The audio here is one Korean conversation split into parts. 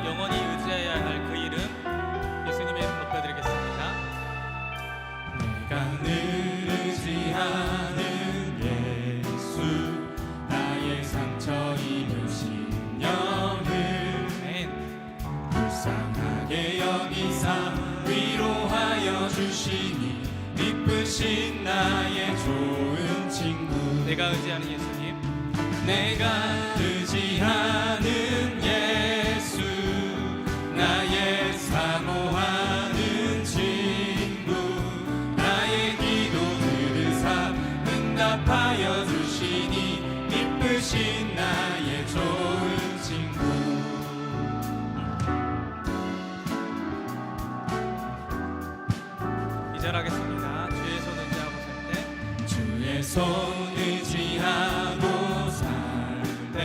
영원히 의지해야 할 그 이름, 예수님의 이름 높여드리겠습니다. 내가 늘 의지하는 예수, 나의 상처 입으신 영을 불쌍하게 여기사 위로하여 주시니 기쁘신 나의 좋은 친구. 내가 의지하는 예수님, 내가 의지하는 예수, 나의 사모하는 친구, 나의 기도 들으사 응답하여 주시니 기쁘신 나의 좋은 친구. 이절하겠습니다. 주의 손 의지하고 살 때, 주의 손 의지하고 살 때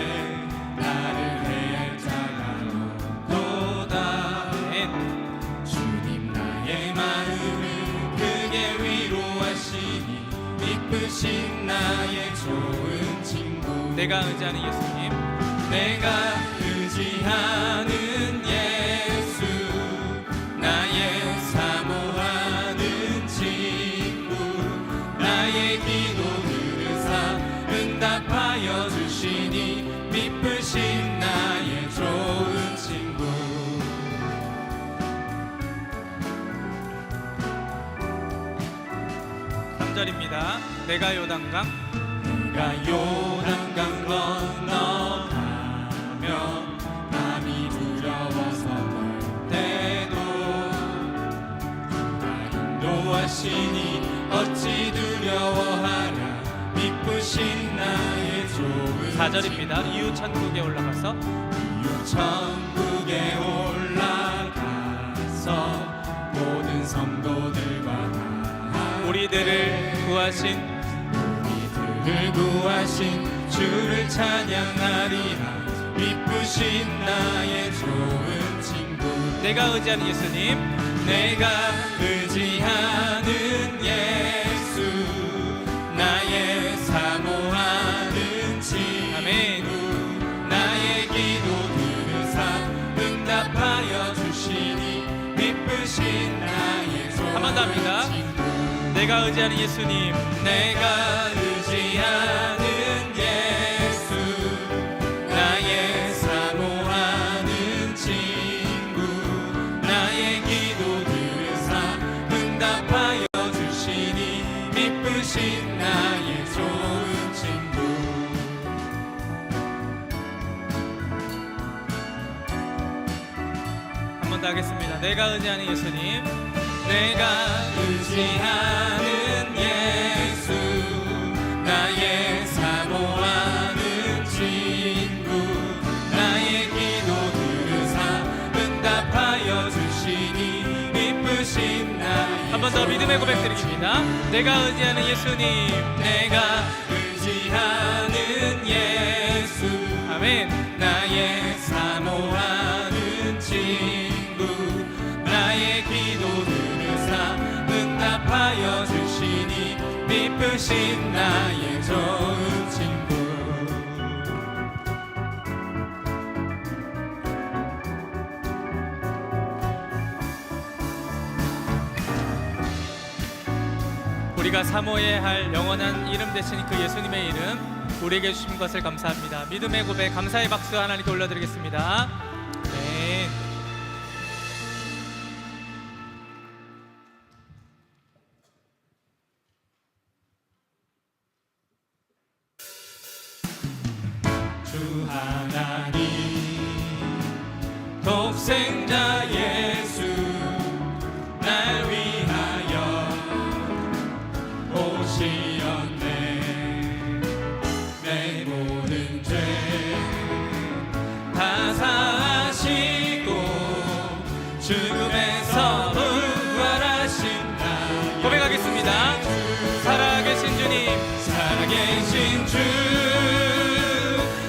나를 해할 자가 없도다. 주님 나의 마음을 크게 위로하시니 기쁘신 나의 좋은 친구. 내가 의지하는 예수님, 내가 의지하는 예수, 나의 사모하는 친구, 나의 기도 들으사 응답하여 주시니 기쁘신 나의 좋은 친구. 3절입니다. 내가 요단강, 내가 요단강 건너가면 마음이 두려워서 멀 때도 주가 인도하시니 어찌 두려워하랴 기쁘신 나의 좋은 4절입니다. 이후 천국에 올라가서, 이후 천국에 올라가서 모든 성도들과 다 우리들을 구하신 주를 찬양하리라 기쁘신 나의 좋은 친구. 내가 의지하는 예수님, 내가 의지하는 예수, 나의 사모하는 친구, 아멘. 나의 기도 들으사 응답하여 주시니 기쁘신 나의 좋은 한 번 더 합니다. 친구. 내가 의지하는 예수님, 내가 의지하는 예수, 나의 사모하는 친구, 나의 기도 들으사 응답하여 주시니 기쁘신 나의 좋은 친구. 한 번 더 하겠습니다. 내가 의지하는 예수님, 내가 의지하는 예수, 나의 사모하는 친구, 나의 기도 들으사 응답하여 주시니 기쁘신 나의 한 번 더 믿음의 고백 드리겠습니다. 내가 의지하는 예수님, 내가 의지하는 예수, 아멘. 나의 사모하는 친구, 나의 기도 들으사 응답하여 주시니 기쁘신 나의 좋은 친구. 우리가 사모해야 할 영원한 이름 되신 그 예수님의 이름, 우리에게 주신 것을 감사합니다. 믿음의 고백, 감사의 박수 하나님께 올려드리겠습니다. 아멘. 주 하나님 독생자 예수 날 위하여 오시었네. 내 모든 죄 다 사하시고 죽음에서 부활하신다. 고백하겠습니다. 살아계신 주님, 살아계신 주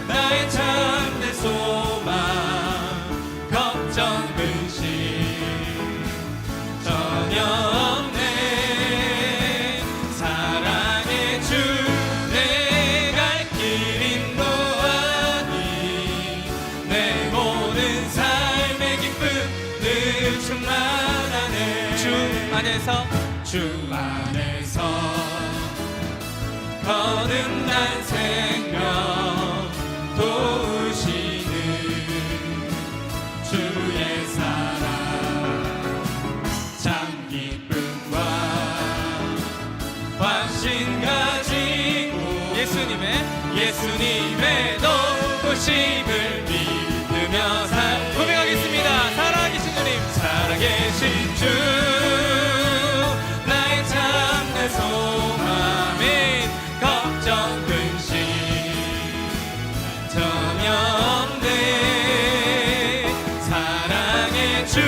나의 참된 소망, 걱정 근심 전혀 없네. 사랑의 주 내 갈 길 인도하니 내 모든 삶 충만하네. 주 안에서 주 안에서 거듭난 생명 도우시는 주의 사랑 참 기쁨과 확신 가지고 예수님의 높으심을 믿으며 고백하겠습니다. 살아계신 주님, 살아계신 주 나의 참된 소망 아멘. 걱정 근심 전혀 없네. 사랑의 주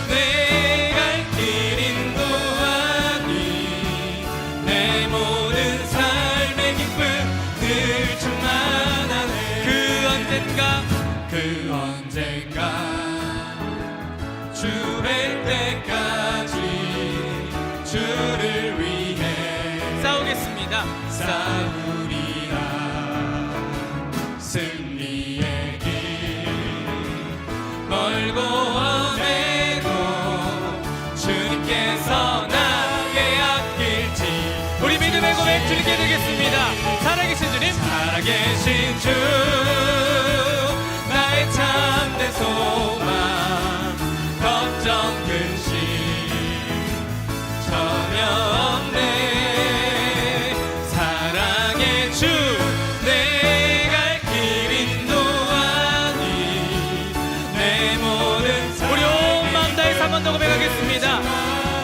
내 갈 길 인도하니 내 모든 삶의 기쁨 늘 충만하네. 그 언젠가 주 뵐 때까지 주를 위해 싸우겠습니다. 싸우리라. 승리의 길 멀고 험해도 주님께서 나의 앞길지. 우리 믿음의 고백 주님께 드리겠습니다. 살아계신 주님, 살아계신 주 나의 참된 소망 걱정 근심 전혀 없네. 사랑의 주 내 갈 길 인도하니 내 모든 우리 온 마음 다해서 한 번 더 고백하겠습니다.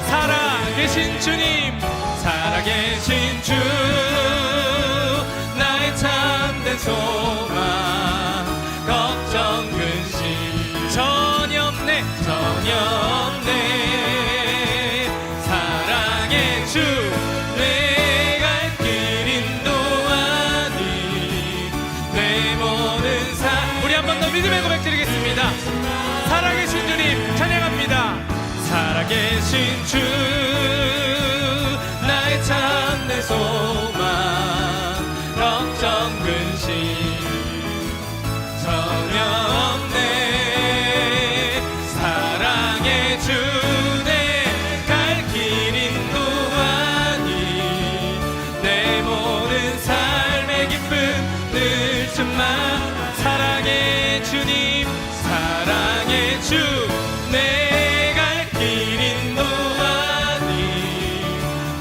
살아계신 주님, 살아계신 주 나의 참된 소망 걱정 근심 전혀 없네. 전혀 없네. 사랑의 주 내 갈 길 인도하니 내 모든 삶. 우리 한 번 더 믿음의 고백 드리겠습니다. 살아계신 주님, 찬양합니다. 살아계신 주 나의 참된 소망 걱정 근심 전혀 없네. 사랑의 주 내 갈 길 인도하니 내 모든 삶의 기쁨 늘 충만. 사랑의 주님, 사랑의 주 내 갈 길 인도하니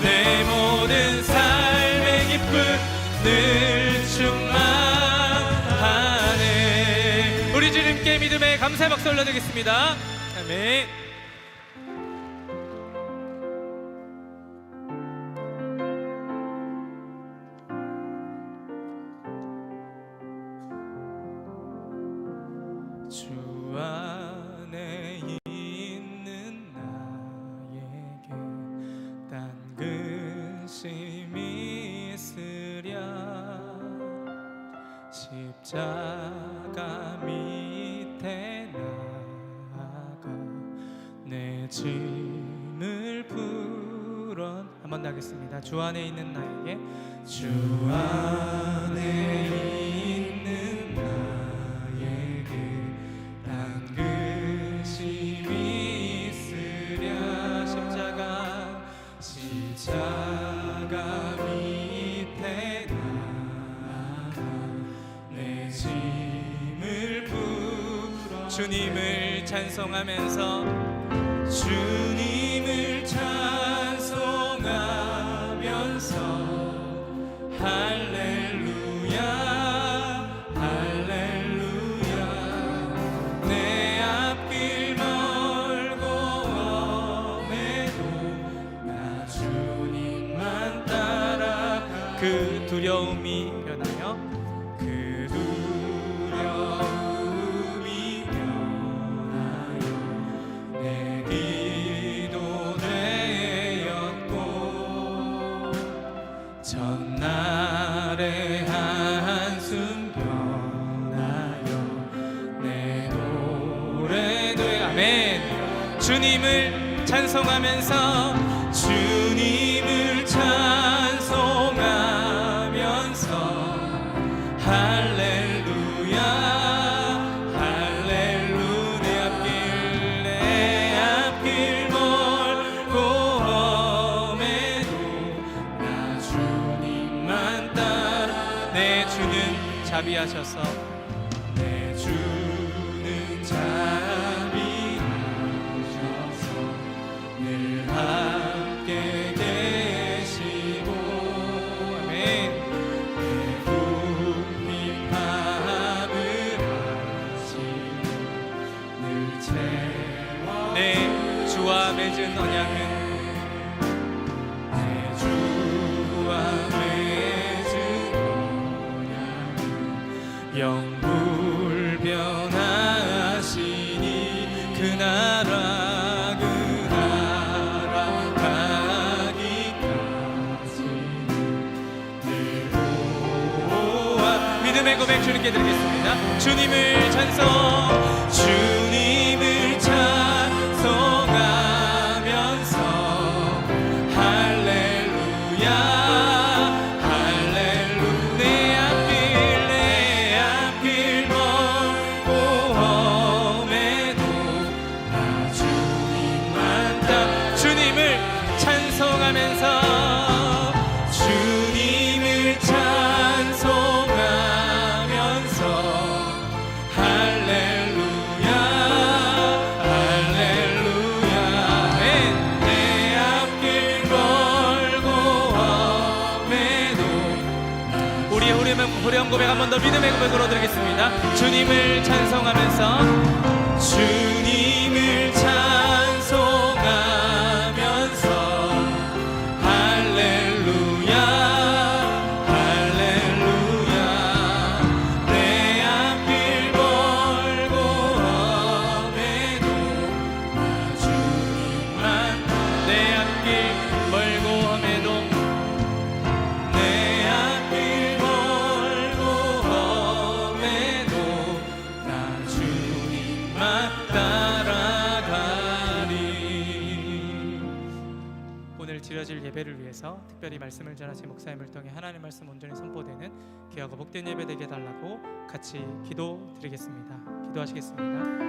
내 모든 삶의 기쁨 늘 충만하네. 우리 주님께 믿음의 감사의 박수 올려드리겠습니다. 아멘. 주 안에 있는 나에게 딴 근심이 있으랴. 십자가 밑에 나아가 내 짐을 풀어. 한번 더 하겠습니다. 주 안에 있는 나에게 주 안에 있는 나에게 딴 근심이 있으랴. 십자가 밑에 나아가 내 짐을 풀어. 주님을 찬송하면서 주님을 찬송하면서 할렐루야 할렐루야. 내 앞길 멀고 험해도 나 주님만 따라가. 그 두려움이 변하여 그 두려움이 변하여 내 기도 되었고 전날의 한숨 변하여 내 노래 되. 아멘. 주님을 찬송하면서 주님을 찬송하면서 할렐루야 할렐루야. 내 앞길 자비하셔서 내 주는 자비하셔서 늘 함께 계시고 아멘. 내 굽힌 밤을 하시고 늘 채워 내 주와 맺은 언약은 내 주와 맺은 언약은 영불 변하시니 그 나라 가기까지는 늘 보아 믿음의 고백 주님께 드리겠습니다. 주님을 찬송, 주님을 찬송하면서 할렐루야 할렐루 내 앞길 멀고 험해도 나 주님만 따 주님을 찬송하면서 주님을 찬송하면서 할렐루야 할렐루야 아멘. 내 앞길 멀고 험해도 우리의 후렴 고백 한 번 더 믿음의 고백으로 드리겠습니다. 주님을 찬송하면서 주님을 찬송하면서 할렐루야 할렐루야 내 앞길 멀고 험해도 나 주님만 내 앞길 멀고 험해도 내 앞길 멀고 험해도 나 주님만 따라가리. 오늘 드려질 예배를 위해서 특별히 말씀을 전하신 목사님을 통해 하나님의 말씀 온전히 선포되는 귀하고 복된 예배 되게 해달라고 같이 기도드리겠습니다. 기도하시겠습니다.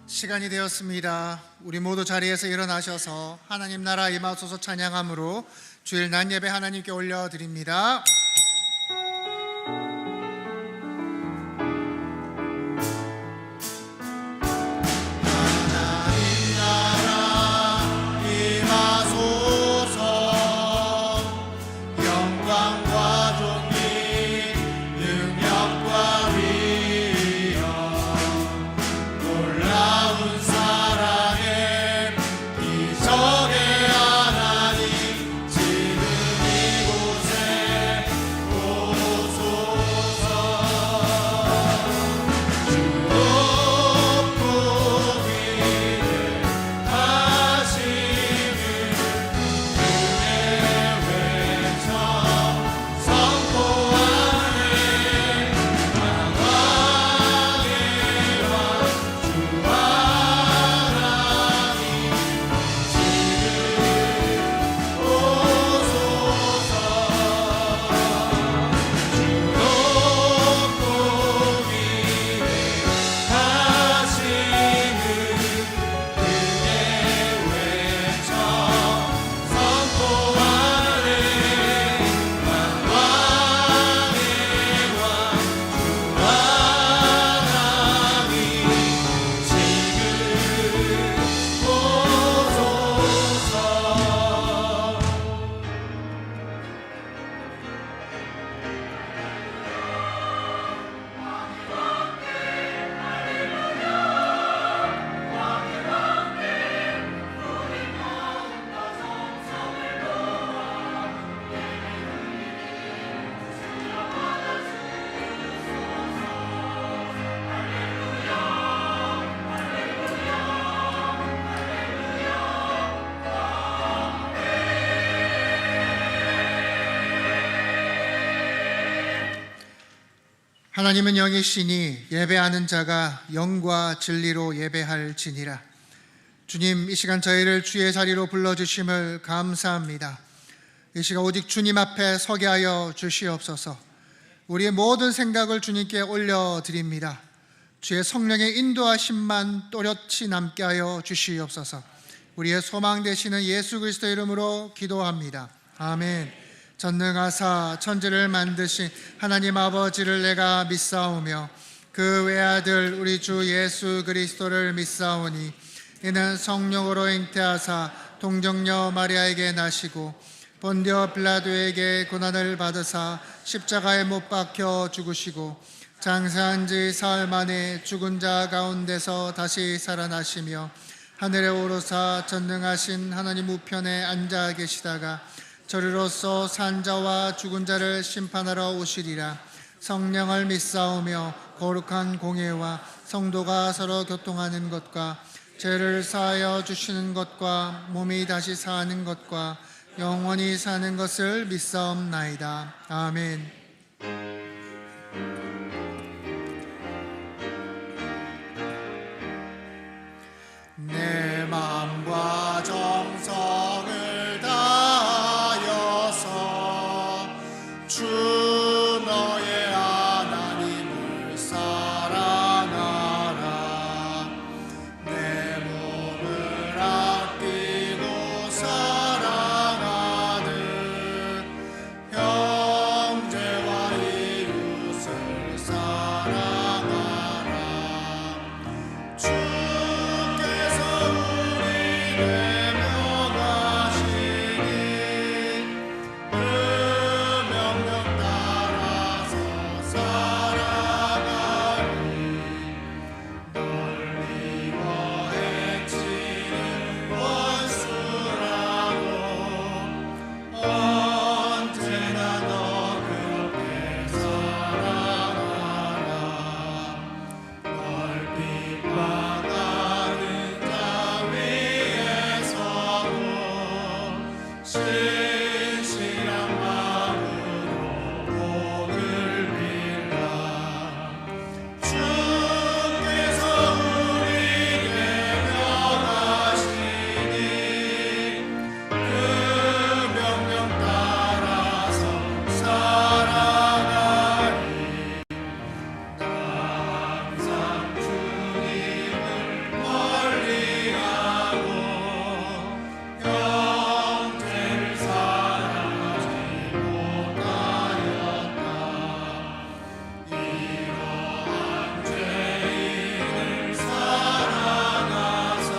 시간이 되었습니다. 우리 모두 자리에서 일어나셔서 하나님 나라 임하소서 찬양함으로 주일 낮 예배 하나님께 올려드립니다. 하나님 나라 임하소서 영광과 존귀 능력과 위엄 놀라운 사랑의 기적의 하나님 지금 이곳에 하나님은 영이시니 예배하는 자가 영과 진리로 예배할지니라. 주님, 이 시간 저희를 주의 자리로 불러주심을 감사합니다. 이 시간 오직 주님 앞에 서게 하여 주시옵소서. 우리의 모든 생각을 주님께 올려드립니다. 주의 성령의 인도하심만 또렷이 남게 하여 주시옵소서. 우리의 소망 되시는 예수 그리스도 이름으로 기도합니다. 아멘. 전능하사 천지를 만드신 하나님 아버지를 내가 믿사오며 그 외아들 우리 주 예수 그리스도를 믿사오니 이는 성령으로 잉태하사 동정녀 마리아에게 나시고 본디오 빌라도에게 고난을 받으사 십자가에 못 박혀 죽으시고 장사한 지 사흘 만에 죽은 자 가운데서 다시 살아나시며 하늘에 오르사 전능하신 하나님 우편에 앉아 계시다가 저리로서 산 자와 죽은 자를 심판하러 오시리라. 성령을 믿사오며 거룩한 공예와 성도가 서로 교통하는 것과 죄를 사하여 주시는 것과 몸이 다시 사는 것과 영원히 사는 것을 믿사옵나이다. 아멘. 내 마음과 정성을 다하여서 주 너의 하나님을 사랑하라. 내 몸을 아끼고 사랑하듯 형제와 이웃을 사랑하라. 주께서 우리를 명하시니 그 명령 따라서 살아가리. 널리고 해치는 원수라도 언제나 너 그렇게 살아가라. 널 핍박하는 자 위에서도 신실한 마음으로 복을 빌라. 주께서 우리에게 명하시니 그 명령 따라서 살아가리. 항상 주님을 멀리하고 형제를 사랑하지 못하였다. 이러한 죄인을 사랑하사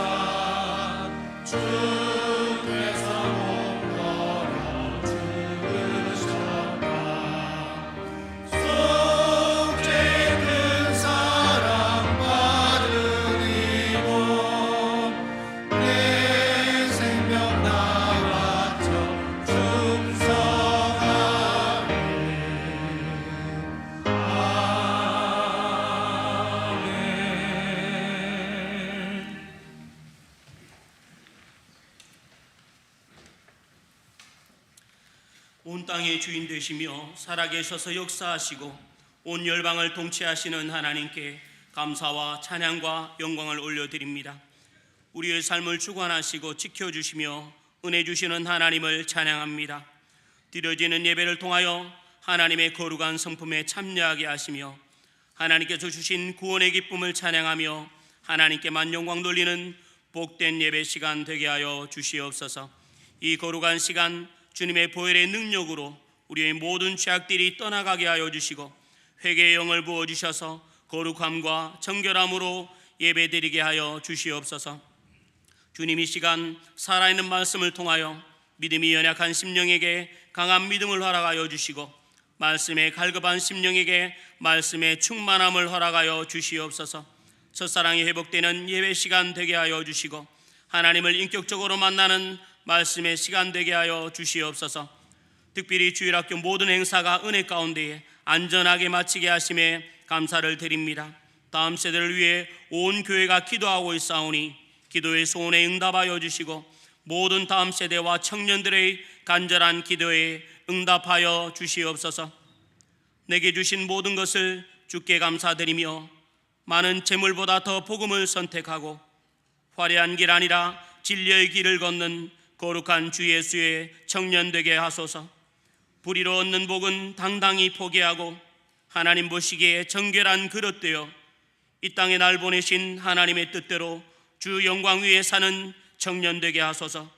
주께서 몸걸어 죽으셨다. 속죄 큰 사랑받은 이고 내 생명 다 바쳐 충성하리. 아멘. 온 땅의 주인 되시며 살아계셔서 역사하시고 온 열방을 통치하시는 하나님께 감사와 찬양과 영광을 올려드립니다. 우리의 삶을 주관하시고 지켜주시며 은혜 주시는 하나님을 찬양합니다. 드려지는 예배를 통하여 하나님의 거룩한 성품에 참여하게 하시며 하나님께서 주신 구원의 기쁨을 찬양하며 하나님께만 영광 돌리는 복된 예배 시간 되게 하여 주시옵소서. 이 거룩한 시간 주님의 보혈의 능력으로 우리의 모든 죄악들이 떠나가게 하여 주시고 회개의 영을 부어주셔서 거룩함과 정결함으로 예배드리게 하여 주시옵소서. 주님, 이 시간 살아있는 말씀을 통하여 믿음이 연약한 심령에게 강한 믿음을 허락하여 주시고 말씀에 갈급한 심령에게 말씀의 충만함을 허락하여 주시옵소서. 첫사랑이 회복되는 예배 시간 되게 하여 주시고 하나님을 인격적으로 만나는 말씀의 시간 되게 하여 주시옵소서. 특별히 주일학교 모든 행사가 은혜 가운데에 안전하게 마치게 하심에 감사를 드립니다. 다음 세대를 위해 온 교회가 기도하고 있사오니 기도의 소원에 응답하여 주시고 모든 다음 세대와 청년들의 간절한 기도에 응답하여 주시옵소서. 내게 주신 모든 것을 주께 감사드리며 많은 재물보다 더 복음을 선택하고 화려한 길 아니라 진리의 길을 걷는 거룩한 주 예수의 청년 되게 하소서. 불의로 얻는 복은 당당히 포기하고 하나님 보시기에 정결한 그릇 되어 이 땅에 날 보내신 하나님의 뜻대로 주 영광 위에 사는 청년 되게 하소서.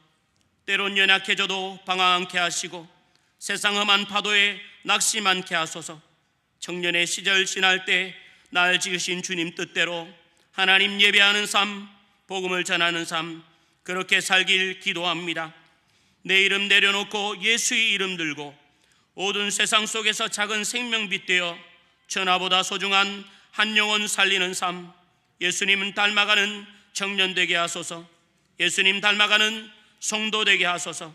때론 연약해져도 방황케 하시고 세상 험한 파도에 낙심하게 하소서. 청년의 시절 지날 때 날 지으신 주님 뜻대로 하나님 예배하는 삶, 복음을 전하는 삶, 그렇게 살길 기도합니다. 내 이름 내려놓고 예수의 이름 들고 모든 세상 속에서 작은 생명빛 되어 천하보다 소중한 한 영혼 살리는 삶, 예수님은 닮아가는 청년 되게 하소서. 예수님 닮아가는 성도 되게 하소서.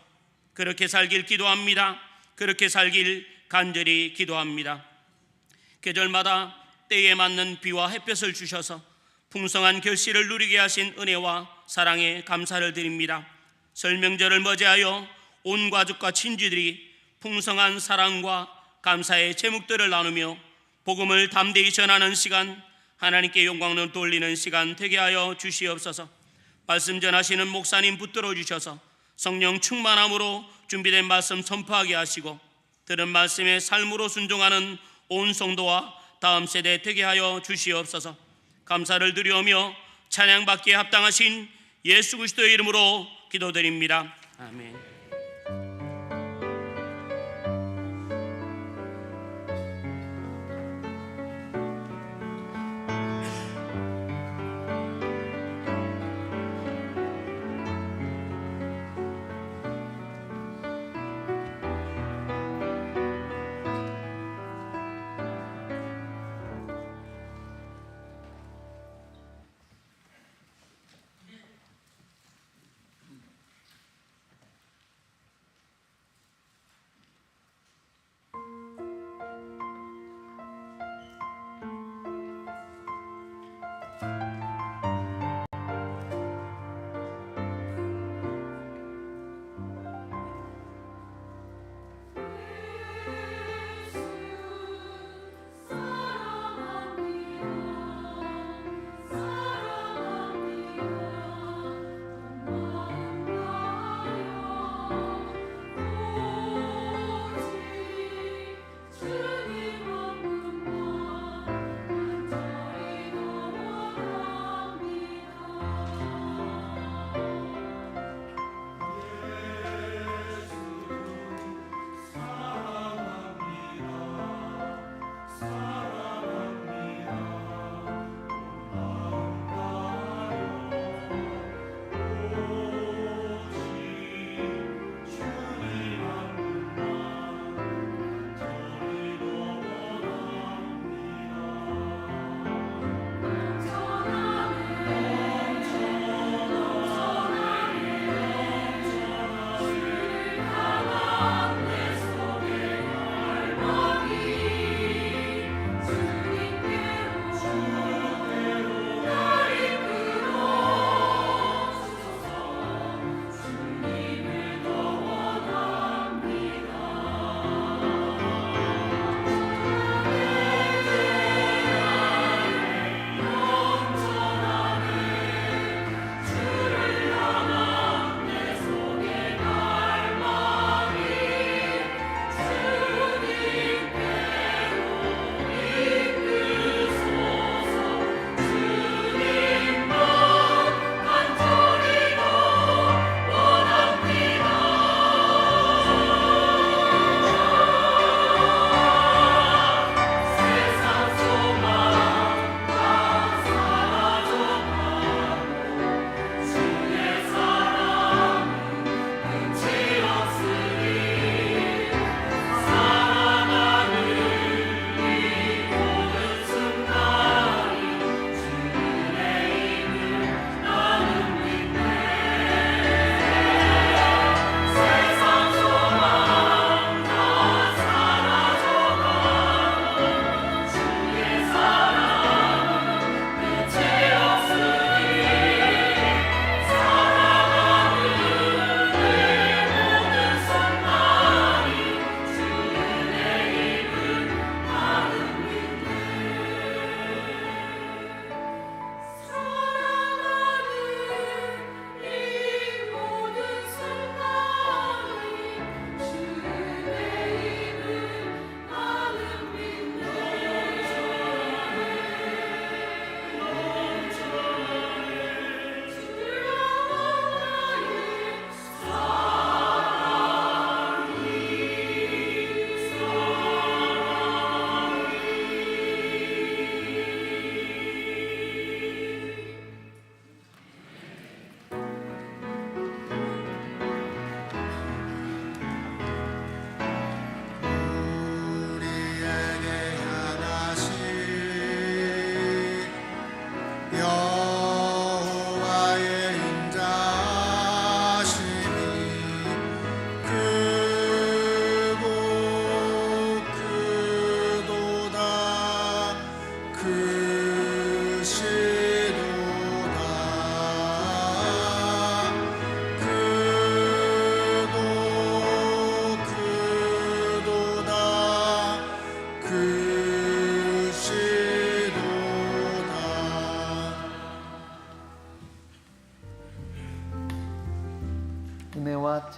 그렇게 살길 기도합니다. 그렇게 살길 간절히 기도합니다. 계절마다 때에 맞는 비와 햇볕을 주셔서 풍성한 결실을 누리게 하신 은혜와 사랑에 감사를 드립니다. 설 명절을 맞이하여 온 가족과 친지들이 풍성한 사랑과 감사의 제목들을 나누며 복음을 담대히 전하는 시간, 하나님께 영광을 돌리는 시간 되게 하여 주시옵소서. 말씀 전하시는 목사님 붙들어 주셔서 성령 충만함으로 준비된 말씀 선포하게 하시고 들은 말씀의 삶으로 순종하는 온 성도와 다음 세대 되게 하여 주시옵소서. 감사를 드리오며 찬양받기에 합당하신 예수 그리스도의 이름으로 기도드립니다. 아멘.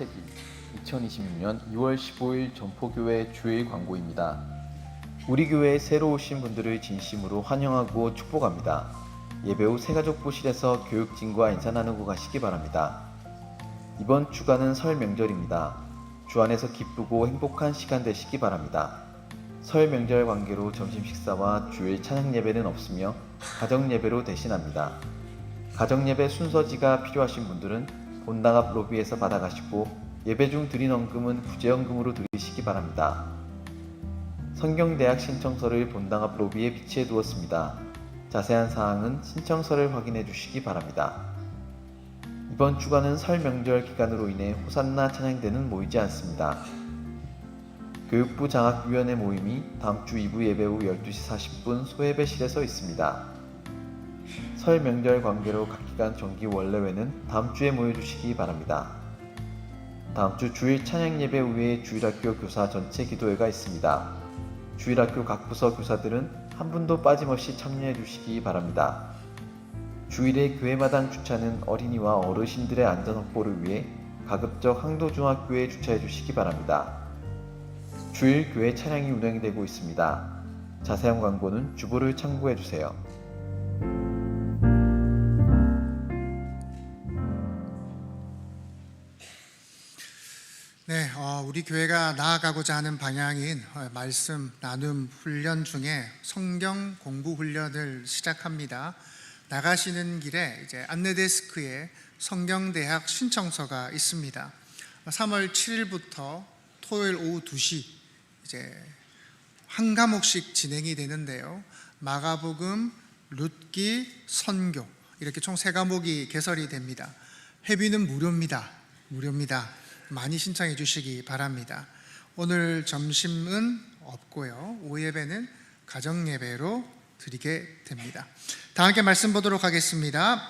창세기 2026년 2월 15일 전포교회 주일 광고입니다. 우리 교회에 새로 오신 분들을 진심으로 환영하고 축복합니다. 예배 후 새가족부실에서 교육진과 인사 나누고 가시기 바랍니다. 이번 주간은 설 명절입니다. 주 안에서 기쁘고 행복한 시간 되시기 바랍니다. 설 명절 관계로 점심 식사와 주일 찬양 예배는 없으며 가정 예배로 대신합니다. 가정 예배 순서지가 필요하신 분들은 본당 앞 로비에서 받아가시고 예배 중 드린 헌금은 구제헌금으로 드리시기 바랍니다. 성경대학 신청서를 본당 앞 로비에 비치해 두었습니다. 자세한 사항은 신청서를 확인해 주시기 바랍니다. 이번 주간은 설 명절 기간으로 인해 호산나 찬양대는 모이지 않습니다. 교육부 장학위원회 모임이 다음 주 2부 예배 후 12시 40분 소예배실에서 있습니다. 설 명절 관계로 각 기간 정기 원래회는 다음 주에 모여주시기 바랍니다. 다음 주 주일 찬양 예배 후에 주일학교 교사 전체 기도회가 있습니다. 주일학교 각 부서 교사들은 한 분도 빠짐없이 참여해 주시기 바랍니다. 주일에 교회마당 주차는 어린이와 어르신들의 안전 확보를 위해 가급적 항도중학교에 주차해 주시기 바랍니다. 주일 교회 찬양이 운영이 되고 있습니다. 자세한 광고는 주보를 참고해 주세요. 네, 우리 교회가 나아가고자 하는 방향인 말씀 나눔 훈련 중에 성경 공부 훈련을 시작합니다. 나가시는 길에 이제 안내 데스크에 성경대학 신청서가 있습니다. 3월 7일부터 토요일 오후 2시 이제 한 과목씩 진행이 되는데요. 마가복음, 룻기, 선교 이렇게 총 3과목이 개설이 됩니다. 회비는 무료입니다. 많이 신청해 주시기 바랍니다. 오늘 점심은 없고요. 오후 예배는 가정 예배로 드리게 됩니다. 다 함께 말씀 보도록 하겠습니다.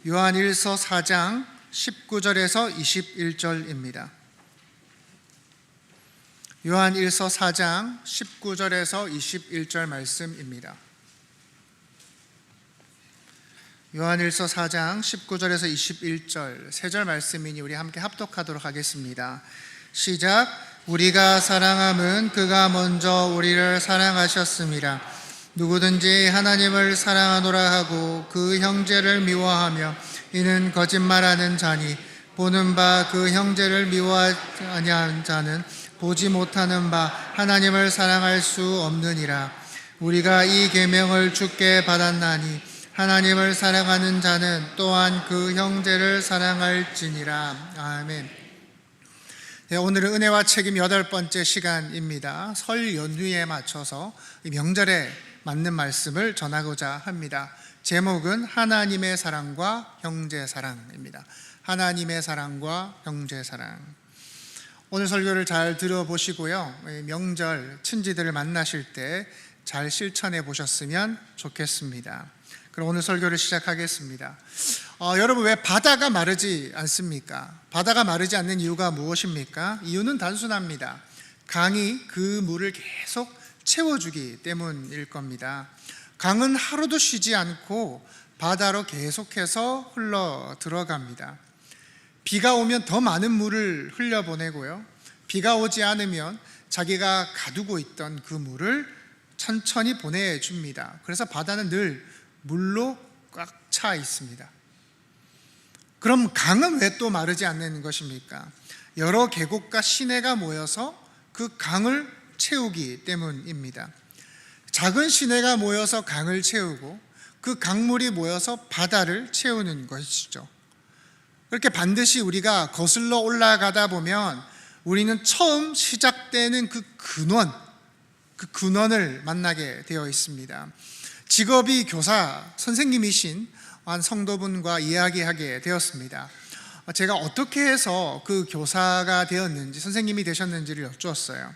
요한일서 4장 19절에서 21절입니다. 요한일서 4장 19절에서 21절 말씀입니다. 요한일서 4장 19절에서 21절 3절 말씀이니 우리 함께 합독하도록 하겠습니다. 시작. 우리가 사랑함은 그가 먼저 우리를 사랑하셨습니다. 누구든지 하나님을 사랑하노라 하고 그 형제를 미워하며 이는 거짓말하는 자니 보는 바 그 형제를 미워하지 않는 자는 보지 못하는 바 하나님을 사랑할 수 없느니라. 우리가 이 계명을 주께 받았나니 하나님을 사랑하는 자는 또한 그 형제를 사랑할지니라. 아멘. 네, 오늘은 은혜와 책임 8번째 시간입니다. 설 연휴에 맞춰서 명절에 맞는 말씀을 전하고자 합니다. 제목은 하나님의 사랑과 형제 사랑입니다. 하나님의 사랑과 형제 사랑. 오늘 설교를 잘 들어보시고요. 명절 친지들을 만나실 때 잘 실천해 보셨으면 좋겠습니다. 그럼 오늘 설교를 시작하겠습니다. 여러분, 왜 바다가 마르지 않습니까? 바다가 마르지 않는 이유가 무엇입니까? 이유는 단순합니다. 강이 그 물을 계속 채워주기 때문일 겁니다. 강은 하루도 쉬지 않고 바다로 계속해서 흘러 들어갑니다. 비가 오면 더 많은 물을 흘려보내고요. 비가 오지 않으면 자기가 가두고 있던 그 물을 천천히 보내줍니다. 그래서 바다는 늘 물로 꽉 차 있습니다. 그럼 강은 왜 또 마르지 않는 것입니까? 여러 계곡과 시내가 모여서 그 강을 채우기 때문입니다. 작은 시내가 모여서 강을 채우고 그 강물이 모여서 바다를 채우는 것이죠. 그렇게 반드시 우리가 거슬러 올라가다 보면 우리는 처음 시작되는 그 근원을 만나게 되어 있습니다. 직업이 교사, 선생님이신 한 성도분과 이야기하게 되었습니다. 제가 어떻게 해서 그 교사가 되었는지, 선생님이 되셨는지를 여쭈었어요.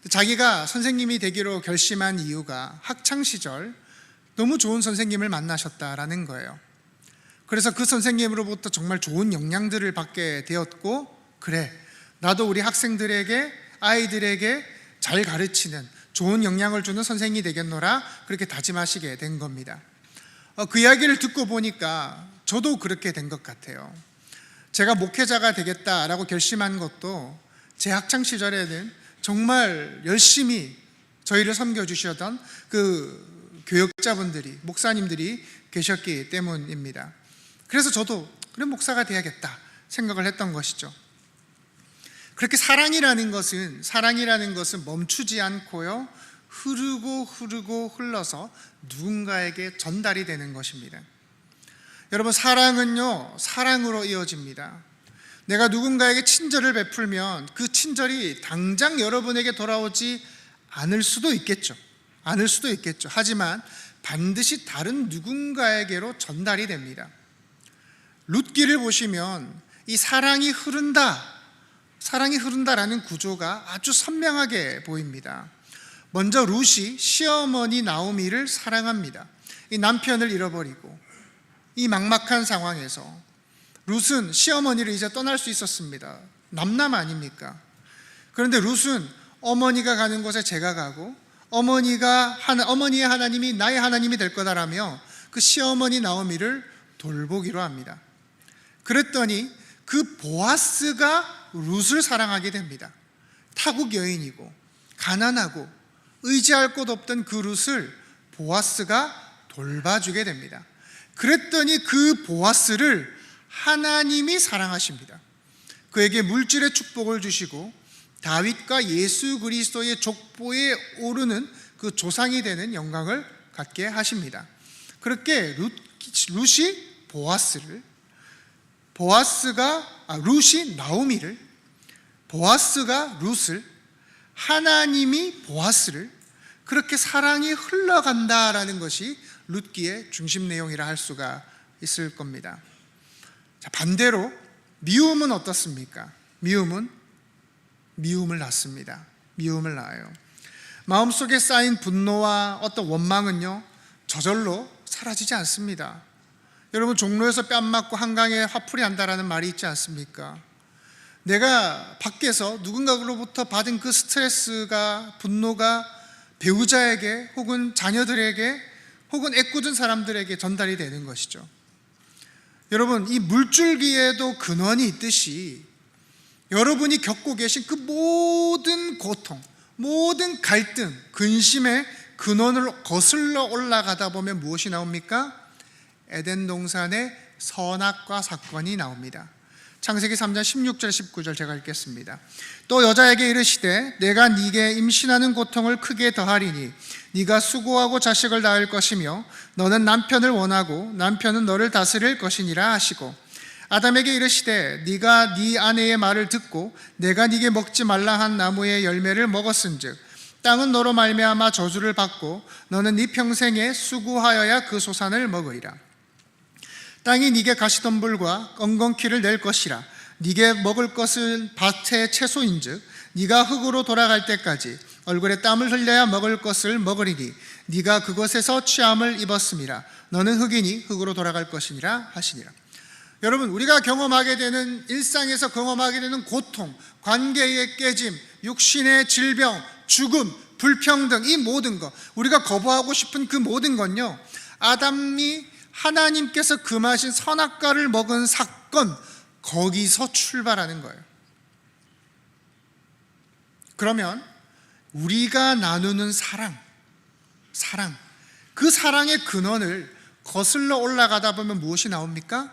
자기가 선생님이 되기로 결심한 이유가 학창시절 너무 좋은 선생님을 만나셨다라는 거예요. 그래서 그 선생님으로부터 정말 좋은 영향들을 받게 되었고, 그래, 나도 우리 학생들에게, 아이들에게 잘 가르치는 좋은 영향을 주는 선생님이 되겠노라, 그렇게 다짐하시게 된 겁니다. 그 이야기를 듣고 보니까 저도 그렇게 된 것 같아요. 제가 목회자가 되겠다라고 결심한 것도 제 학창 시절에는 정말 열심히 저희를 섬겨주셨던 그 교역자분들이, 목사님들이 계셨기 때문입니다. 그래서 저도 그래 목사가 돼야겠다 생각을 했던 것이죠. 그렇게 사랑이라는 것은 멈추지 않고요, 흐르고 흘러서 누군가에게 전달이 되는 것입니다. 여러분, 사랑은요, 사랑으로 이어집니다. 내가 누군가에게 친절을 베풀면 그 친절이 당장 여러분에게 돌아오지 않을 수도 있겠죠. 하지만 반드시 다른 누군가에게로 전달이 됩니다. 룻기를 보시면 이 사랑이 흐른다라는 구조가 아주 선명하게 보입니다. 먼저 룻이 시어머니 나오미를 사랑합니다. 이 남편을 잃어버리고 이 막막한 상황에서 룻은 시어머니를 이제 떠날 수 있었습니다. 남남 아닙니까? 그런데 룻은 어머니가 가는 곳에 제가 가고 어머니의 하나님이 나의 하나님이 될 거다라며 그 시어머니 나오미를 돌보기로 합니다. 그랬더니 그 보아스가 룻을 사랑하게 됩니다. 타국 여인이고 가난하고 의지할 곳 없던 그 룻을 보아스가 돌봐주게 됩니다. 그랬더니 그 보아스를 하나님이 사랑하십니다. 그에게 물질의 축복을 주시고 다윗과 예수 그리스도의 족보에 오르는 그 조상이 되는 영광을 갖게 하십니다. 그렇게 룻이 룻이 나오미를, 보아스가 룻을, 하나님이 보아스를, 그렇게 사랑이 흘러간다라는 것이 룻기의 중심 내용이라 할 수가 있을 겁니다. 자, 반대로 미움은 어떻습니까? 미움을 낳습니다. 미움을 낳아요. 마음속에 쌓인 분노와 어떤 원망은요, 저절로 사라지지 않습니다. 여러분, 종로에서 뺨 맞고 한강에 화풀이 한다라는 말이 있지 않습니까? 내가 밖에서 누군가로부터 받은 그 스트레스가, 분노가 배우자에게 혹은 자녀들에게 혹은 애꿎은 사람들에게 전달이 되는 것이죠. 여러분, 이 물줄기에도 근원이 있듯이 여러분이 겪고 계신 그 모든 고통, 모든 갈등, 근심의 근원을 거슬러 올라가다 보면 무엇이 나옵니까? 에덴 동산의 선악과 사건이 나옵니다. 창세기 3장 16절 19절 제가 읽겠습니다. 또 여자에게 이르시되 내가 네게 임신하는 고통을 크게 더하리니 네가 수고하고 자식을 낳을 것이며 너는 남편을 원하고 남편은 너를 다스릴 것이니라 하시고, 아담에게 이르시되 네가 네 아내의 말을 듣고 내가 네게 먹지 말라 한 나무의 열매를 먹었은즉 땅은 너로 말미암아 저주를 받고 너는 네 평생에 수고하여야 그 소산을 먹으리라. 땅이 네게 가시덤불과 엉겅퀴를 낼 것이라. 네게 먹을 것은 밭의 채소인즉 네가 흙으로 돌아갈 때까지 얼굴에 땀을 흘려야 먹을 것을 먹으리니 네가 그것에서 취함을 입었음이라. 너는 흙이니 흙으로 돌아갈 것이니라 하시니라. 여러분, 우리가 경험하게 되는, 일상에서 경험하게 되는 고통, 관계의 깨짐, 육신의 질병, 죽음, 불평등, 이 모든 것, 우리가 거부하고 싶은 그 모든 건요, 아담이 하나님께서 금하신 선악과를 먹은 사건, 거기서 출발하는 거예요. 그러면 우리가 나누는 사랑, 그 사랑의 근원을 거슬러 올라가다 보면 무엇이 나옵니까?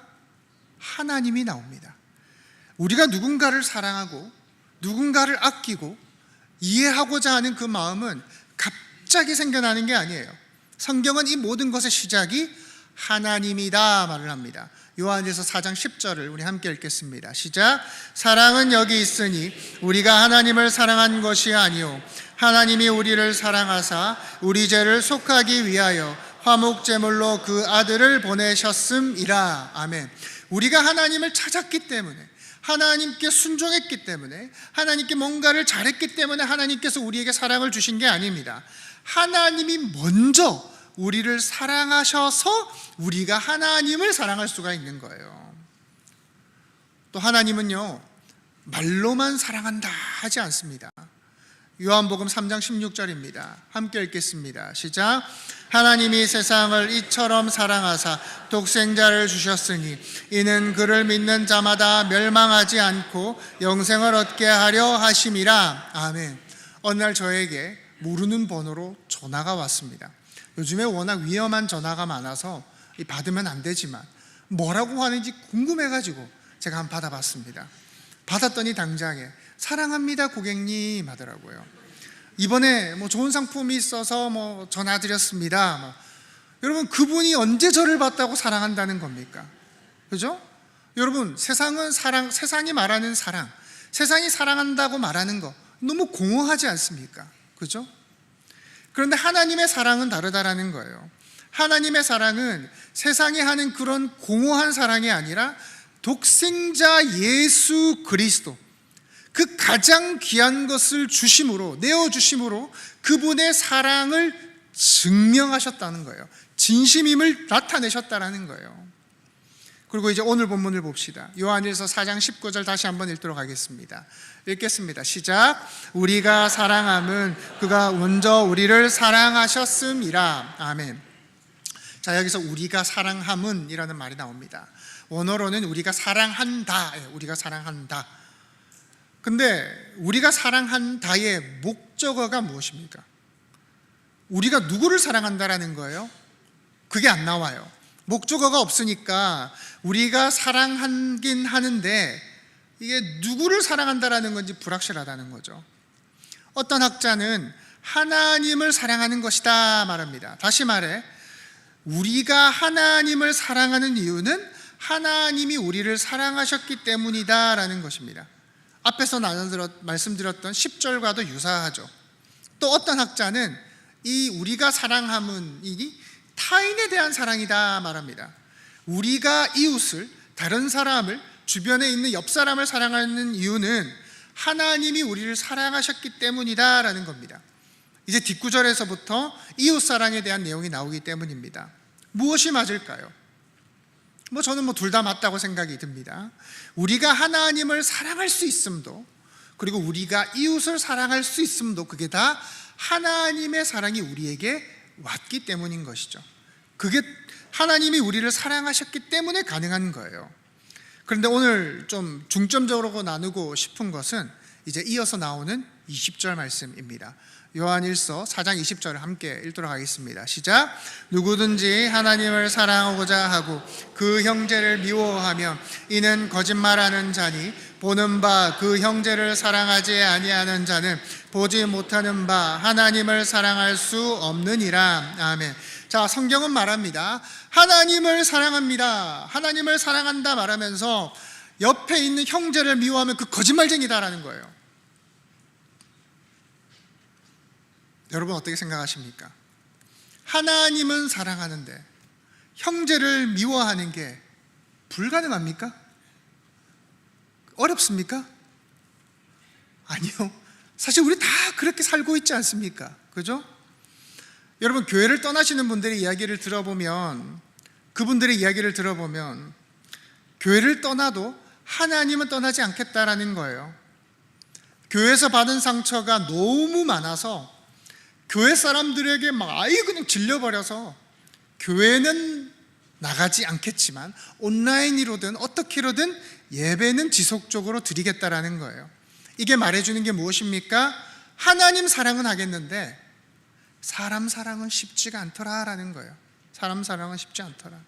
하나님이 나옵니다. 우리가 누군가를 사랑하고 누군가를 아끼고 이해하고자 하는 그 마음은 갑자기 생겨나는 게 아니에요. 성경은 이 모든 것의 시작이 하나님이다 말을 합니다. 요한일서 4장 10절을 우리 함께 읽겠습니다. 시작. 사랑은 여기 있으니 우리가 하나님을 사랑한 것이 아니요 하나님이 우리를 사랑하사 우리 죄를 속하기 위하여 화목제물로 그 아들을 보내셨음이라. 아멘. 우리가 하나님을 찾았기 때문에, 하나님께 순종했기 때문에, 하나님께 뭔가를 잘했기 때문에 하나님께서 우리에게 사랑을 주신 게 아닙니다. 하나님이 먼저 우리를 사랑하셔서 우리가 하나님을 사랑할 수가 있는 거예요. 또 하나님은요, 말로만 사랑한다 하지 않습니다. 요한복음 3장 16절입니다. 함께 읽겠습니다. 시작. 하나님이 세상을 이처럼 사랑하사 독생자를 주셨으니 이는 그를 믿는 자마다 멸망하지 않고 영생을 얻게 하려 하심이라. 아멘. 어느 날 저에게 모르는 번호로 전화가 왔습니다. 요즘에 워낙 위험한 전화가 많아서 받으면 안 되지만 뭐라고 하는지 궁금해가지고 제가 한번 받아봤습니다. 받았더니 당장에 사랑합니다 고객님 하더라고요. 이번에 좋은 상품이 있어서 전화 드렸습니다. 여러분, 그분이 언제 저를 봤다고 사랑한다는 겁니까? 그죠? 여러분, 세상이 말하는 사랑, 세상이 사랑한다고 말하는 거 너무 공허하지 않습니까? 그죠? 그런데 하나님의 사랑은 다르다라는 거예요. 하나님의 사랑은 세상이 하는 그런 공허한 사랑이 아니라 독생자 예수 그리스도, 그 가장 귀한 것을 주심으로, 내어주심으로 그분의 사랑을 증명하셨다는 거예요. 진심임을 나타내셨다는 거예요. 그리고 이제 오늘 본문을 봅시다. 요한일서 4장 19절 다시 한번 읽도록 하겠습니다. 읽겠습니다. 시작. 우리가 사랑함은 그가 먼저 우리를 사랑하셨음이라. 아멘. 자, 여기서 우리가 사랑함은 이라는 말이 나옵니다. 원어로는 우리가 사랑한다, 우리가 사랑한다. 근데 우리가 사랑한다의 목적어가 무엇입니까? 우리가 누구를 사랑한다라는 거예요? 그게 안 나와요. 목적어가 없으니까 우리가 사랑하긴 하는데 이게 누구를 사랑한다라는 건지 불확실하다는 거죠. 어떤 학자는 하나님을 사랑하는 것이다 말합니다. 다시 말해, 우리가 하나님을 사랑하는 이유는 하나님이 우리를 사랑하셨기 때문이다라는 것입니다. 앞에서 말씀드렸던 10절과도 유사하죠. 또 어떤 학자는 이 우리가 사랑함은 타인에 대한 사랑이다 말합니다. 우리가 이웃을, 다른 사람을, 주변에 있는 옆 사람을 사랑하는 이유는 하나님이 우리를 사랑하셨기 때문이다라는 겁니다. 이제 뒷구절에서부터 이웃 사랑에 대한 내용이 나오기 때문입니다. 무엇이 맞을까요? 저는 둘 다 맞다고 생각이 듭니다. 우리가 하나님을 사랑할 수 있음도, 그리고 우리가 이웃을 사랑할 수 있음도, 그게 다 하나님의 사랑이 우리에게 왔기 때문인 것이죠. 그게 하나님이 우리를 사랑하셨기 때문에 가능한 거예요. 그런데 오늘 좀 중점적으로 나누고 싶은 것은 이제 이어서 나오는 20절 말씀입니다. 요한일서 4장 20절을 함께 읽도록 하겠습니다. 시작. 누구든지 하나님을 사랑하고자 하고 그 형제를 미워하면 이는 거짓말하는 자니 보는 바 그 형제를 사랑하지 아니하는 자는 보지 못하는 바 하나님을 사랑할 수 없느니라. 아멘. 자, 성경은 말합니다. 하나님을 사랑합니다. 하나님을 사랑한다 말하면서 옆에 있는 형제를 미워하면 그 거짓말쟁이다라는 거예요. 여러분 어떻게 생각하십니까? 하나님은 사랑하는데 형제를 미워하는 게 불가능합니까? 어렵습니까? 아니요. 사실 우리 다 그렇게 살고 있지 않습니까? 그죠? 여러분, 교회를 떠나시는 분들의 이야기를 들어보면, 그분들의 이야기를 들어보면 교회를 떠나도 하나님은 떠나지 않겠다라는 거예요. 교회에서 받은 상처가 너무 많아서 교회 사람들에게 아예 그냥 질려버려서 교회는 나가지 않겠지만 온라인으로든 어떻게로든 예배는 지속적으로 드리겠다라는 거예요. 이게 말해주는 게 무엇입니까? 하나님 사랑은 하겠는데 사람 사랑은 쉽지가 않더라라는 거예요. 사람 사랑은 쉽지 않더라.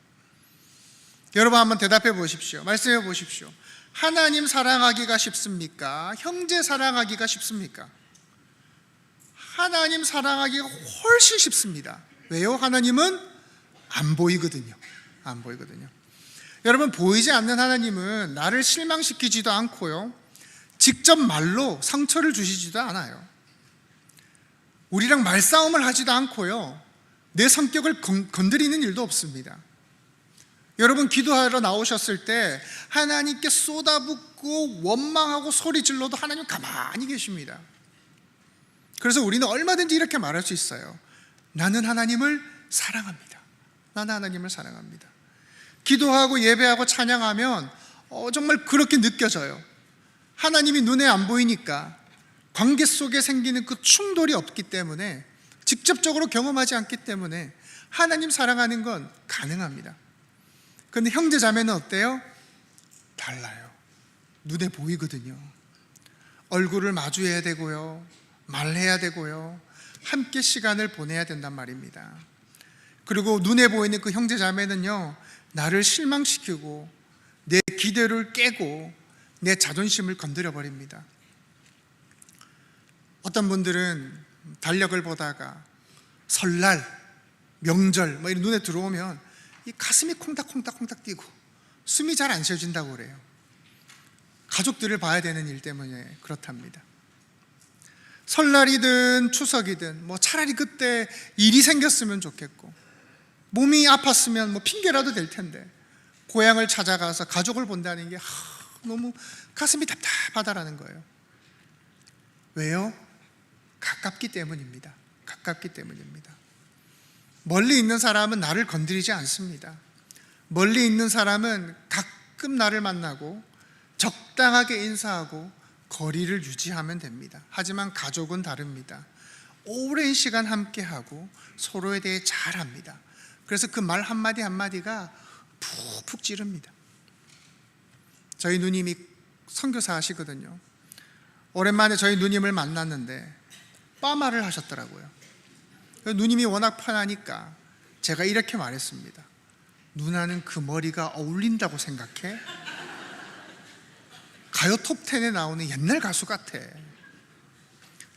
여러분 한번 대답해 보십시오. 말씀해 보십시오. 하나님 사랑하기가 쉽습니까? 형제 사랑하기가 쉽습니까? 하나님 사랑하기가 훨씬 쉽습니다. 왜요? 하나님은 안 보이거든요. 안 보이거든요. 여러분, 보이지 않는 하나님은 나를 실망시키지도 않고요, 직접 말로 상처를 주시지도 않아요. 우리랑 말싸움을 하지도 않고요, 내 성격을 건드리는 일도 없습니다. 여러분, 기도하러 나오셨을 때 하나님께 쏟아붓고 원망하고 소리 질러도 하나님 가만히 계십니다. 그래서 우리는 얼마든지 이렇게 말할 수 있어요. 나는 하나님을 사랑합니다. 나는 하나님을 사랑합니다. 기도하고 예배하고 찬양하면 정말 그렇게 느껴져요. 하나님이 눈에 안 보이니까 관계 속에 생기는 그 충돌이 없기 때문에, 직접적으로 경험하지 않기 때문에 하나님 사랑하는 건 가능합니다. 그런데 형제 자매는 어때요? 달라요. 눈에 보이거든요. 얼굴을 마주해야 되고요, 말해야 되고요, 함께 시간을 보내야 된단 말입니다. 그리고 눈에 보이는 그 형제 자매는요, 나를 실망시키고 내 기대를 깨고 내 자존심을 건드려 버립니다. 어떤 분들은 달력을 보다가 설날, 명절 뭐 이런 눈에 들어오면 이 가슴이 콩닥콩닥 뛰고 숨이 잘 안 쉬어진다고 그래요. 가족들을 봐야 되는 일 때문에 그렇답니다. 설날이든 추석이든 뭐 차라리 그때 일이 생겼으면 좋겠고, 몸이 아팠으면 뭐 핑계라도 될 텐데, 고향을 찾아가서 가족을 본다는 게 너무 가슴이 답답하다라는 거예요. 왜요? 가깝기 때문입니다. 가깝기 때문입니다. 멀리 있는 사람은 나를 건드리지 않습니다. 멀리 있는 사람은 가끔 나를 만나고 적당하게 인사하고 거리를 유지하면 됩니다. 하지만 가족은 다릅니다. 오랜 시간 함께하고 서로에 대해 잘 합니다. 그래서 그 말 한마디 한마디가 푹푹 찌릅니다. 저희 누님이 선교사 하시거든요. 오랜만에 저희 누님을 만났는데 빠말을 하셨더라고요. 누님이 워낙 편하니까 제가 이렇게 말했습니다. 누나는 그 머리가 어울린다고 생각해? 가요 톱10에 나오는 옛날 가수 같아.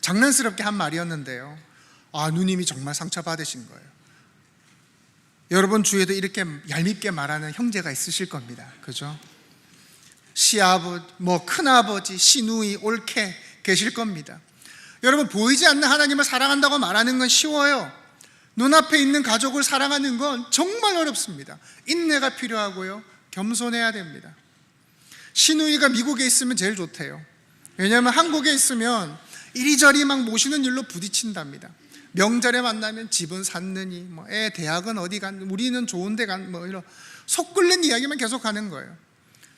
장난스럽게 한 말이었는데요, 누님이 정말 상처받으신 거예요. 여러분 주위에도 이렇게 얄밉게 말하는 형제가 있으실 겁니다. 그죠? 시아버지, 큰아버지, 시누이, 올케 계실 겁니다. 여러분, 보이지 않는 하나님을 사랑한다고 말하는 건 쉬워요. 눈앞에 있는 가족을 사랑하는 건 정말 어렵습니다. 인내가 필요하고요, 겸손해야 됩니다. 시누이가 미국에 있으면 제일 좋대요. 왜냐하면 한국에 있으면 이리저리 막 모시는 일로 부딪힌답니다. 명절에 만나면 집은 샀느니, 애 대학은 어디 간, 우리는 좋은 데 간, 이런 속 끓는 이야기만 계속 하는 거예요.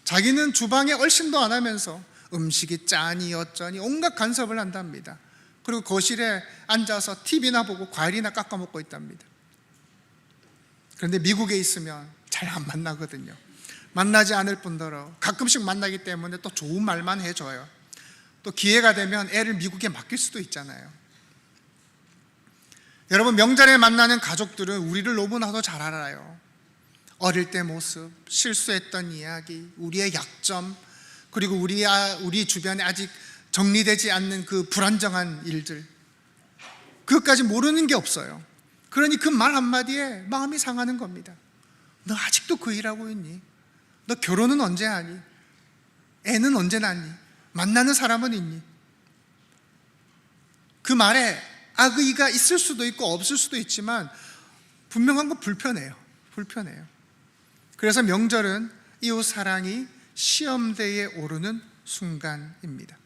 자기는 주방에 얼씬도 안 하면서 음식이 짜니 어쩌니 온갖 간섭을 한답니다. 그리고 거실에 앉아서 TV나 보고 과일이나 깎아 먹고 있답니다. 그런데 미국에 있으면 잘 안 만나거든요. 만나지 않을 뿐더러 가끔씩 만나기 때문에 또 좋은 말만 해줘요. 또 기회가 되면 애를 미국에 맡길 수도 있잖아요. 여러분, 명절에 만나는 가족들은 우리를 너무나도 잘 알아요. 어릴 때 모습, 실수했던 이야기, 우리의 약점, 그리고 우리 주변에 아직 정리되지 않는 그 불안정한 일들, 그것까지 모르는 게 없어요. 그러니 그 말 한마디에 마음이 상하는 겁니다. 너 아직도 그 일하고 있니? 너 결혼은 언제 하니? 애는 언제 낳니? 만나는 사람은 있니? 그 말에 악의가 있을 수도 있고 없을 수도 있지만 분명한 건 불편해요. 그래서 명절은 이웃 사랑이 시험대에 오르는 순간입니다.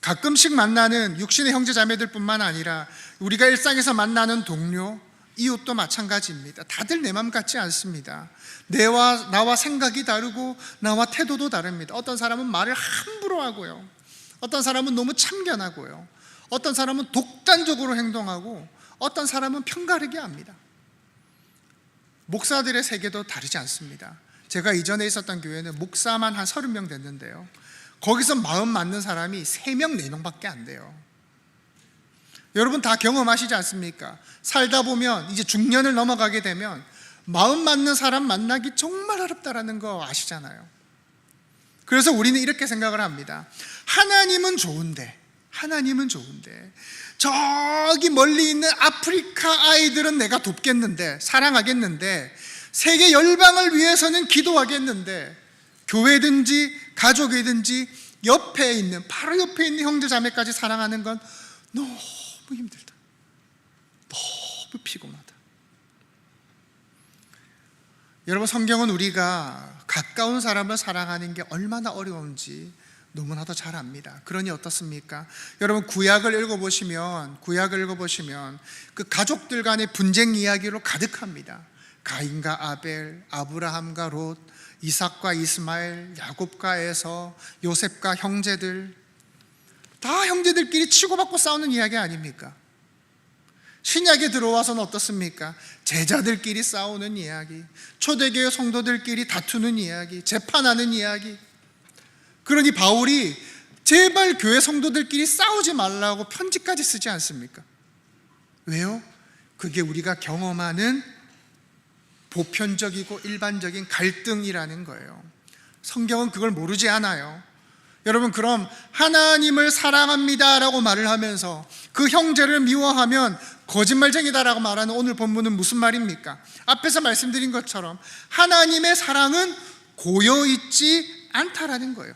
가끔씩 만나는 육신의 형제 자매들 뿐만 아니라 우리가 일상에서 만나는 동료, 이웃도 마찬가지입니다. 다들 내 맘 같지 않습니다. 나와 생각이 다르고 나와 태도도 다릅니다. 어떤 사람은 말을 함부로 하고요, 어떤 사람은 너무 참견하고요, 어떤 사람은 독단적으로 행동하고, 어떤 사람은 편가르게 합니다. 목사들의 세계도 다르지 않습니다. 제가 이전에 있었던 교회는 목사만 한 30명 됐는데요, 거기서 마음 맞는 사람이 3명, 4명밖에 안 돼요. 여러분 다 경험하시지 않습니까? 살다 보면 이제 중년을 넘어가게 되면 마음 맞는 사람 만나기 정말 어렵다라는 거 아시잖아요. 그래서 우리는 이렇게 생각을 합니다. 하나님은 좋은데 저기 멀리 있는 아프리카 아이들은 내가 돕겠는데, 사랑하겠는데, 세계 열방을 위해서는 기도하겠는데, 교회든지 가족이든지 바로 옆에 있는 형제 자매까지 사랑하는 건 너무 힘들다, 너무 피곤하다. 여러분, 성경은 우리가 가까운 사람을 사랑하는 게 얼마나 어려운지 너무나도 잘 압니다. 그러니 어떻습니까? 여러분, 구약을 읽어보시면 그 가족들 간의 분쟁 이야기로 가득합니다. 가인과 아벨, 아브라함과 롯, 이삭과 이스마엘, 야곱과 에서, 요셉과 형제들. 다 형제들끼리 치고받고 싸우는 이야기 아닙니까? 신약에 들어와서는 어떻습니까? 제자들끼리 싸우는 이야기, 초대교회 성도들끼리 다투는 이야기, 재판하는 이야기. 그러니 바울이 제발 교회 성도들끼리 싸우지 말라고 편지까지 쓰지 않습니까? 왜요? 그게 우리가 경험하는 보편적이고 일반적인 갈등이라는 거예요. 성경은 그걸 모르지 않아요. 여러분, 그럼 하나님을 사랑합니다라고 말을 하면서 그 형제를 미워하면 거짓말쟁이다라고 말하는 오늘 본문은 무슨 말입니까? 앞에서 말씀드린 것처럼 하나님의 사랑은 고여있지 않다라는 거예요.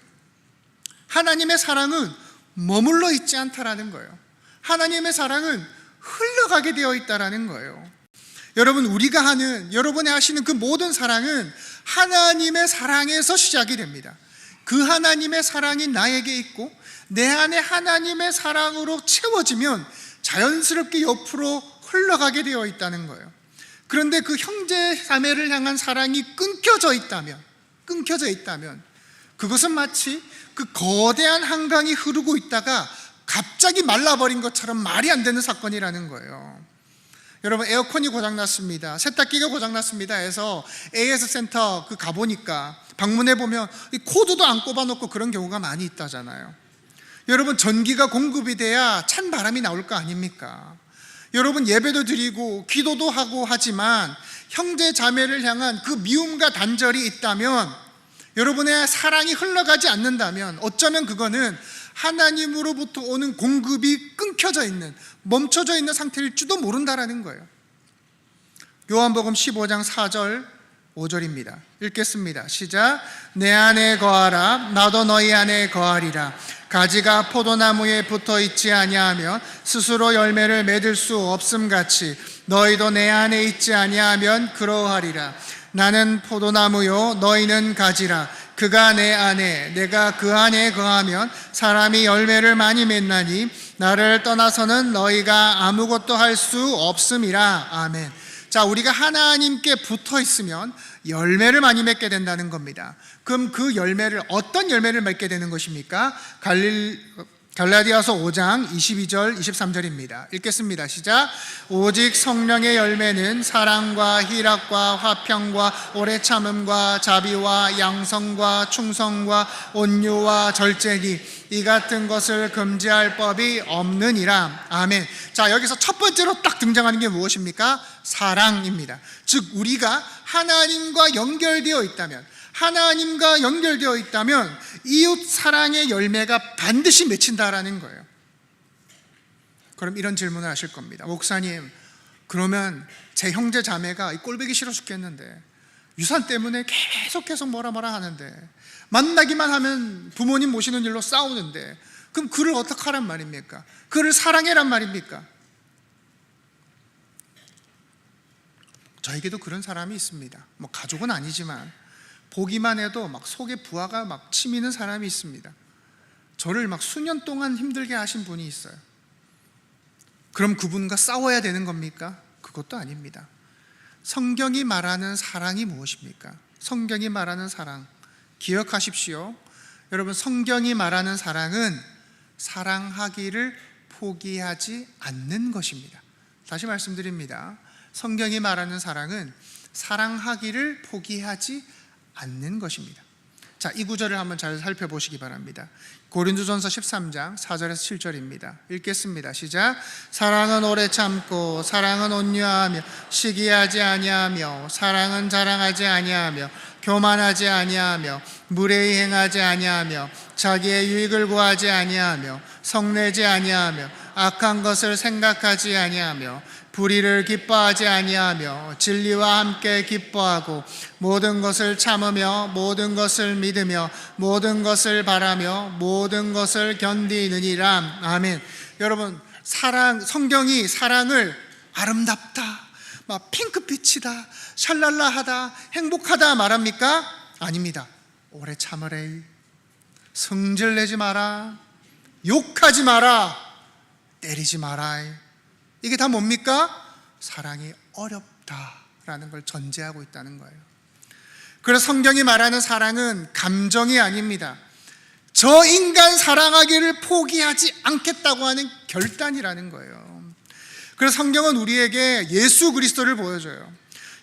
하나님의 사랑은 머물러 있지 않다라는 거예요. 하나님의 사랑은 흘러가게 되어 있다라는 거예요. 여러분, 여러분이 하시는 그 모든 사랑은 하나님의 사랑에서 시작이 됩니다. 그 하나님의 사랑이 나에게 있고 내 안에 하나님의 사랑으로 채워지면 자연스럽게 옆으로 흘러가게 되어 있다는 거예요. 그런데 그 형제 자매를 향한 사랑이 끊겨져 있다면 그것은 마치 그 거대한 한강이 흐르고 있다가 갑자기 말라버린 것처럼 말이 안 되는 사건이라는 거예요. 여러분, 에어컨이 고장났습니다, 세탁기가 고장났습니다 해서 AS 센터 가보니까 방문해 보면 코드도 안 꼽아놓고 그런 경우가 많이 있다잖아요. 여러분, 전기가 공급이 돼야 찬 바람이 나올 거 아닙니까? 여러분, 예배도 드리고 기도도 하고 하지만 형제 자매를 향한 그 미움과 단절이 있다면, 여러분의 사랑이 흘러가지 않는다면 어쩌면 그거는 하나님으로부터 오는 공급이 끊겨져 있는, 멈춰져 있는 상태일지도 모른다라는 거예요. 요한복음 15장 4절 5절입니다. 읽겠습니다. 시작. 내 안에 거하라, 나도 너희 안에 거하리라. 가지가 포도나무에 붙어 있지 아니하면 스스로 열매를 맺을 수 없음같이 너희도 내 안에 있지 아니하면 그러하리라. 나는 포도나무요 너희는 가지라. 그가 내 안에 내가 그 안에 거하면 사람이 열매를 많이 맺나니 나를 떠나서는 너희가 아무것도 할 수 없음이라. 아멘. 자, 우리가 하나님께 붙어 있으면 열매를 많이 맺게 된다는 겁니다. 그럼 그 열매를, 어떤 열매를 맺게 되는 것입니까? 갈라디아서 5장 22절 23절입니다. 읽겠습니다. 시작. 오직 성령의 열매는 사랑과 희락과 화평과 오래 참음과 자비와 양성과 충성과 온유와 절제니 이 같은 것을 금지할 법이 없느니라. 아멘. 자, 여기서 첫 번째로 딱 등장하는 게 무엇입니까? 사랑입니다. 즉, 우리가 하나님과 연결되어 있다면 이웃 사랑의 열매가 반드시 맺힌다라는 거예요. 그럼 이런 질문을 하실 겁니다. 목사님, 그러면 제 형제 자매가 이 꼴보기 싫어 죽겠는데 유산 때문에 계속 뭐라 하는데, 만나기만 하면 부모님 모시는 일로 싸우는데, 그럼 그를 어떻게 하란 말입니까? 그를 사랑해란 말입니까? 저에게도 그런 사람이 있습니다. 뭐 가족은 아니지만 보기만 해도 막 속에 부하가 막 치미는 사람이 있습니다. 저를 막 수년 동안 힘들게 하신 분이 있어요. 그럼 그분과 싸워야 되는 겁니까? 그것도 아닙니다. 성경이 말하는 사랑이 무엇입니까? 성경이 말하는 사랑, 기억하십시오. 여러분, 성경이 말하는 사랑은 사랑하기를 포기하지 않는 것입니다. 다시 말씀드립니다. 성경이 말하는 사랑은 사랑하기를 포기하지 않는 것입니다. 자, 이 구절을 한번 잘 살펴보시기 바랍니다. 고린도전서 13장 4절에서 7절입니다. 읽겠습니다. 시작. 사랑은 오래 참고 사랑은 온유하며 시기하지 아니하며 사랑은 자랑하지 아니하며 교만하지 아니하며 무례히 행하지 아니하며 자기의 유익을 구하지 아니하며 성내지 아니하며 악한 것을 생각하지 아니하며 불의를 기뻐하지 아니하며 진리와 함께 기뻐하고 모든 것을 참으며 모든 것을 믿으며 모든 것을 바라며 모든 것을 견디느니라. 아멘. 여러분, 성경이 사랑을 아름답다, 막 핑크빛이다, 샬랄라하다, 행복하다 말합니까? 아닙니다. 오래 참으래, 성질내지 마라, 욕하지 마라, 때리지 마라. 이게 다 뭡니까? 사랑이 어렵다라는 걸 전제하고 있다는 거예요. 그래서 성경이 말하는 사랑은 감정이 아닙니다. 저 인간 사랑하기를 포기하지 않겠다고 하는 결단이라는 거예요. 그래서 성경은 우리에게 예수 그리스도를 보여줘요.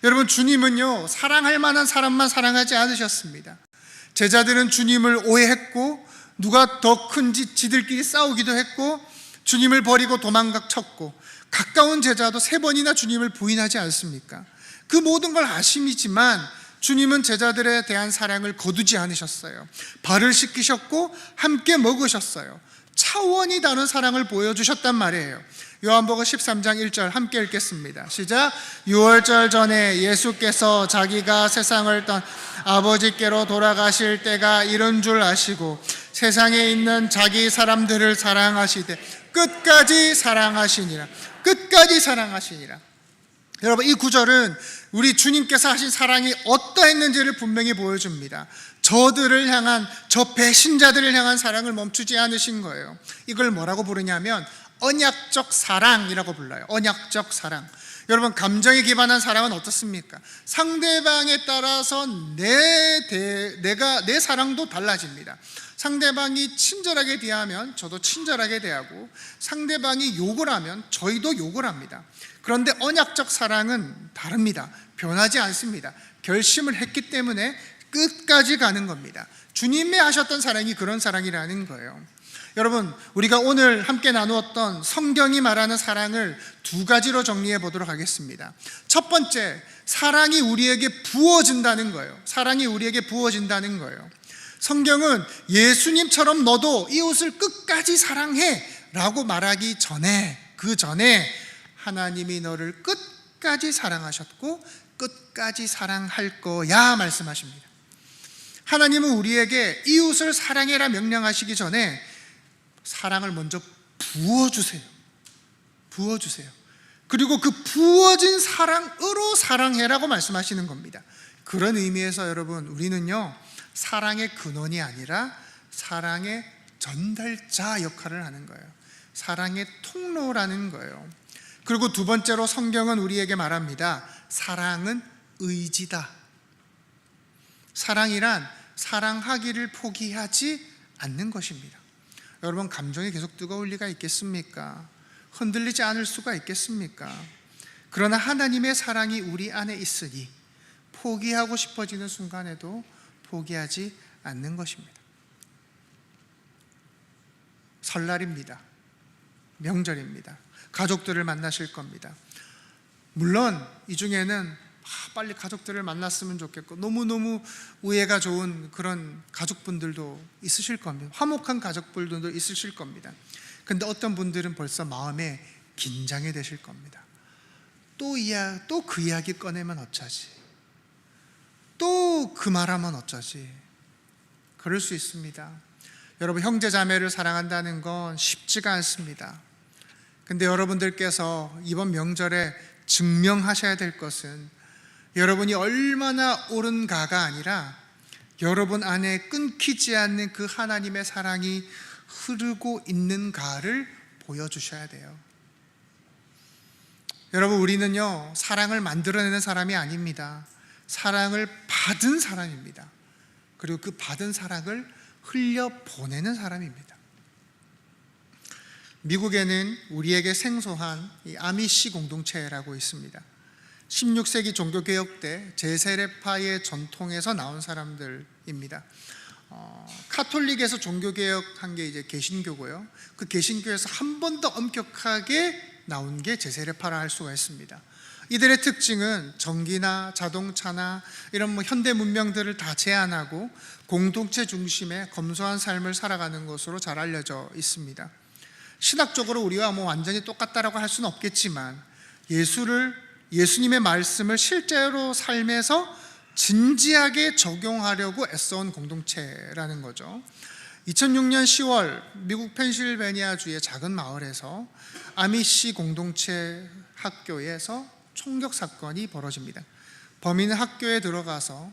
여러분, 주님은요, 사랑할 만한 사람만 사랑하지 않으셨습니다. 제자들은 주님을 오해했고 누가 더 큰지 지들끼리 싸우기도 했고 주님을 버리고 도망쳤고 가까운 제자도 3번이나 주님을 부인하지 않습니까? 그 모든 걸 아심이지만 주님은 제자들에 대한 사랑을 거두지 않으셨어요. 발을 씻기셨고 함께 먹으셨어요. 차원이 다른 사랑을 보여주셨단 말이에요. 요한복음 13장 1절 함께 읽겠습니다. 시작. 유월절 전에 예수께서 자기가 세상을 떠나 아버지께로 돌아가실 때가 이른 줄 아시고 세상에 있는 자기 사람들을 사랑하시되 끝까지 사랑하시니라. 끝까지 사랑하시니라. 여러분, 이 구절은 우리 주님께서 하신 사랑이 어떠했는지를 분명히 보여줍니다. 저들을 향한, 저 배신자들을 향한 사랑을 멈추지 않으신 거예요. 이걸 뭐라고 부르냐면 언약적 사랑이라고 불러요. 언약적 사랑. 여러분, 감정에 기반한 사랑은 어떻습니까? 상대방에 따라서 내 사랑도 달라집니다. 상대방이 친절하게 대하면 저도 친절하게 대하고 상대방이 욕을 하면 저희도 욕을 합니다. 그런데 언약적 사랑은 다릅니다. 변하지 않습니다. 결심을 했기 때문에 끝까지 가는 겁니다. 주님이 하셨던 사랑이 그런 사랑이라는 거예요. 여러분, 우리가 오늘 함께 나누었던 성경이 말하는 사랑을 2가지로 정리해 보도록 하겠습니다. 첫 번째, 사랑이 우리에게 부어진다는 거예요. 사랑이 우리에게 부어진다는 거예요. 성경은 예수님처럼 너도 이웃을 끝까지 사랑해 라고 말하기 전에, 그 전에 하나님이 너를 끝까지 사랑하셨고 끝까지 사랑할 거야 말씀하십니다. 하나님은 우리에게 이웃을 사랑해라 명령하시기 전에 사랑을 먼저 부어주세요. 부어주세요. 그리고 그 부어진 사랑으로 사랑해라고 말씀하시는 겁니다. 그런 의미에서 여러분, 우리는요, 사랑의 근원이 아니라 사랑의 전달자 역할을 하는 거예요. 사랑의 통로라는 거예요. 그리고 2번째로 성경은 우리에게 말합니다. 사랑은 의지다. 사랑이란 사랑하기를 포기하지 않는 것입니다. 여러분, 감정이 계속 뜨거울 리가 있겠습니까? 흔들리지 않을 수가 있겠습니까? 그러나 하나님의 사랑이 우리 안에 있으니 포기하고 싶어지는 순간에도 포기하지 않는 것입니다. 설날입니다. 명절입니다. 가족들을 만나실 겁니다. 물론 이 중에는 빨리 가족들을 만났으면 좋겠고 너무너무 우애가 좋은 그런 가족분들도 있으실 겁니다. 화목한 가족분들도 있으실 겁니다. 근데 어떤 분들은 벌써 마음에 긴장이 되실 겁니다. 또 그 이야기 꺼내면 어쩌지? 또 그 말하면 어쩌지? 그럴 수 있습니다. 여러분, 형제 자매를 사랑한다는 건 쉽지가 않습니다. 근데 여러분들께서 이번 명절에 증명하셔야 될 것은 여러분이 얼마나 옳은가가 아니라 여러분 안에 끊기지 않는 그 하나님의 사랑이 흐르고 있는가를 보여주셔야 돼요. 여러분, 우리는요, 사랑을 만들어내는 사람이 아닙니다. 사랑을 받은 사람입니다. 그리고 그 받은 사랑을 흘려보내는 사람입니다. 미국에는 우리에게 생소한 이 아미시 공동체라고 있습니다. 16세기 종교개혁 때 제세례파의 전통에서 나온 사람들입니다. 카톨릭에서 종교개혁한 게 이제 개신교고요. 그 개신교에서 한 번 더 엄격하게 나온 게 제세례파라 할 수가 있습니다. 이들의 특징은 전기나 자동차나 이런 현대 문명들을 다 제한하고 공동체 중심의 검소한 삶을 살아가는 것으로 잘 알려져 있습니다. 신학적으로 우리와 완전히 똑같다라고 할 수는 없겠지만 예수님의 말씀을 실제로 삶에서 진지하게 적용하려고 애써온 공동체라는 거죠. 2006년 10월 미국 펜실베니아주의 작은 마을에서 아미시 공동체 학교에서 총격 사건이 벌어집니다. 범인은 학교에 들어가서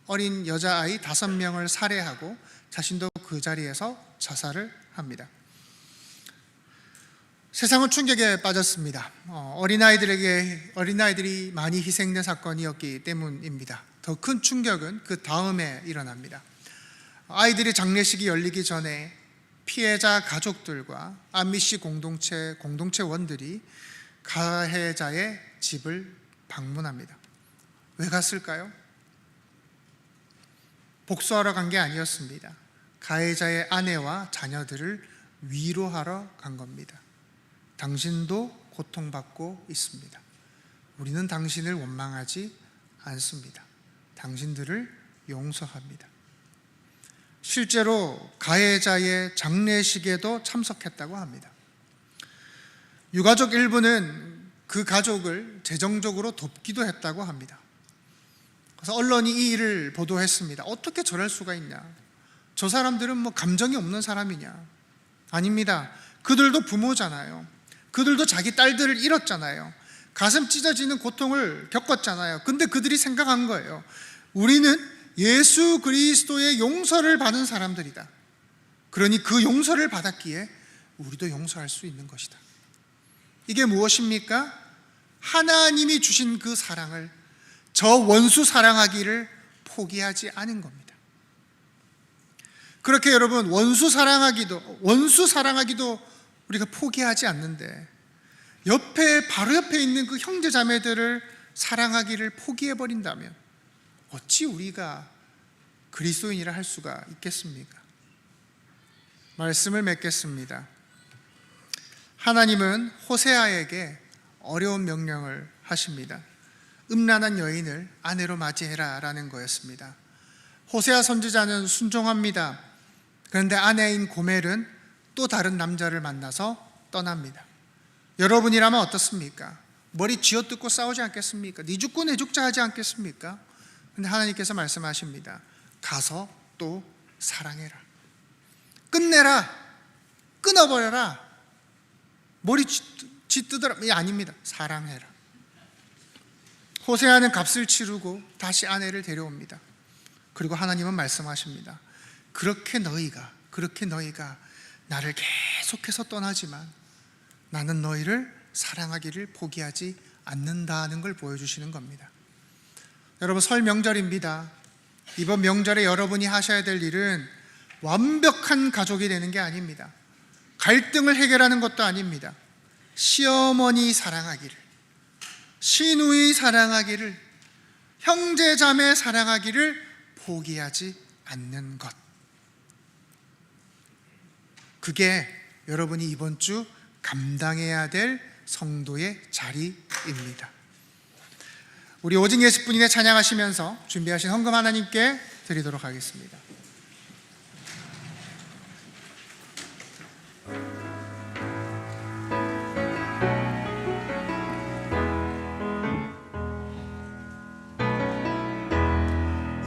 어린 여자아이 5명을 살해하고 자신도 그 자리에서 자살을 합니다. 세상은 충격에 빠졌습니다. 어린아이들이 많이 희생된 사건이었기 때문입니다. 더 큰 충격은 그 다음에 일어납니다. 아이들의 장례식이 열리기 전에 피해자 가족들과 안미씨 공동체원들이 가해자의 집을 방문합니다. 왜 갔을까요? 복수하러 간 게 아니었습니다. 가해자의 아내와 자녀들을 위로하러 간 겁니다. 당신도 고통받고 있습니다. 우리는 당신을 원망하지 않습니다. 당신들을 용서합니다. 실제로 가해자의 장례식에도 참석했다고 합니다. 유가족 일부는 그 가족을 재정적으로 돕기도 했다고 합니다. 그래서 언론이 이 일을 보도했습니다. 어떻게 저럴 수가 있냐? 저 사람들은 뭐 감정이 없는 사람이냐? 아닙니다. 그들도 부모잖아요. 그들도 자기 딸들을 잃었잖아요. 가슴 찢어지는 고통을 겪었잖아요. 근데 그들이 생각한 거예요. 우리는 예수 그리스도의 용서를 받은 사람들이다. 그러니 그 용서를 받았기에 우리도 용서할 수 있는 것이다. 이게 무엇입니까? 하나님이 주신 그 사랑을, 저 원수 사랑하기를 포기하지 않은 겁니다. 그렇게 여러분, 원수 사랑하기도 우리가 포기하지 않는데 바로 옆에 있는 그 형제 자매들을 사랑하기를 포기해버린다면 어찌 우리가 그리스도인이라 할 수가 있겠습니까? 말씀을 맺겠습니다. 하나님은 호세아에게 어려운 명령을 하십니다. 음란한 여인을 아내로 맞이해라 라는 거였습니다. 호세아 선지자는 순종합니다. 그런데 아내인 고멜은 또 다른 남자를 만나서 떠납니다. 여러분이라면 어떻습니까? 머리 쥐어뜯고 싸우지 않겠습니까? 네 죽고 내 죽자 하지 않겠습니까? 근데 하나님께서 말씀하십니다. 가서 또 사랑해라. 끝내라. 끊어버려라. 머리 쥐뜯어라. 이 아닙니다. 사랑해라. 호세아는 값을 치르고 다시 아내를 데려옵니다. 그리고 하나님은 말씀하십니다. 그렇게 너희가 나를 계속해서 떠나지만 나는 너희를 사랑하기를 포기하지 않는다는 걸 보여주시는 겁니다. 여러분, 설 명절입니다. 이번 명절에 여러분이 하셔야 될 일은 완벽한 가족이 되는 게 아닙니다. 갈등을 해결하는 것도 아닙니다. 시어머니 사랑하기를, 시누이 사랑하기를, 형제자매 사랑하기를 포기하지 않는 것. 그게 여러분이 이번 주 감당해야 될 성도의 자리입니다. 우리 오직 예수뿐이네 찬양하시면서 준비하신 헌금 하나님께 드리도록 하겠습니다.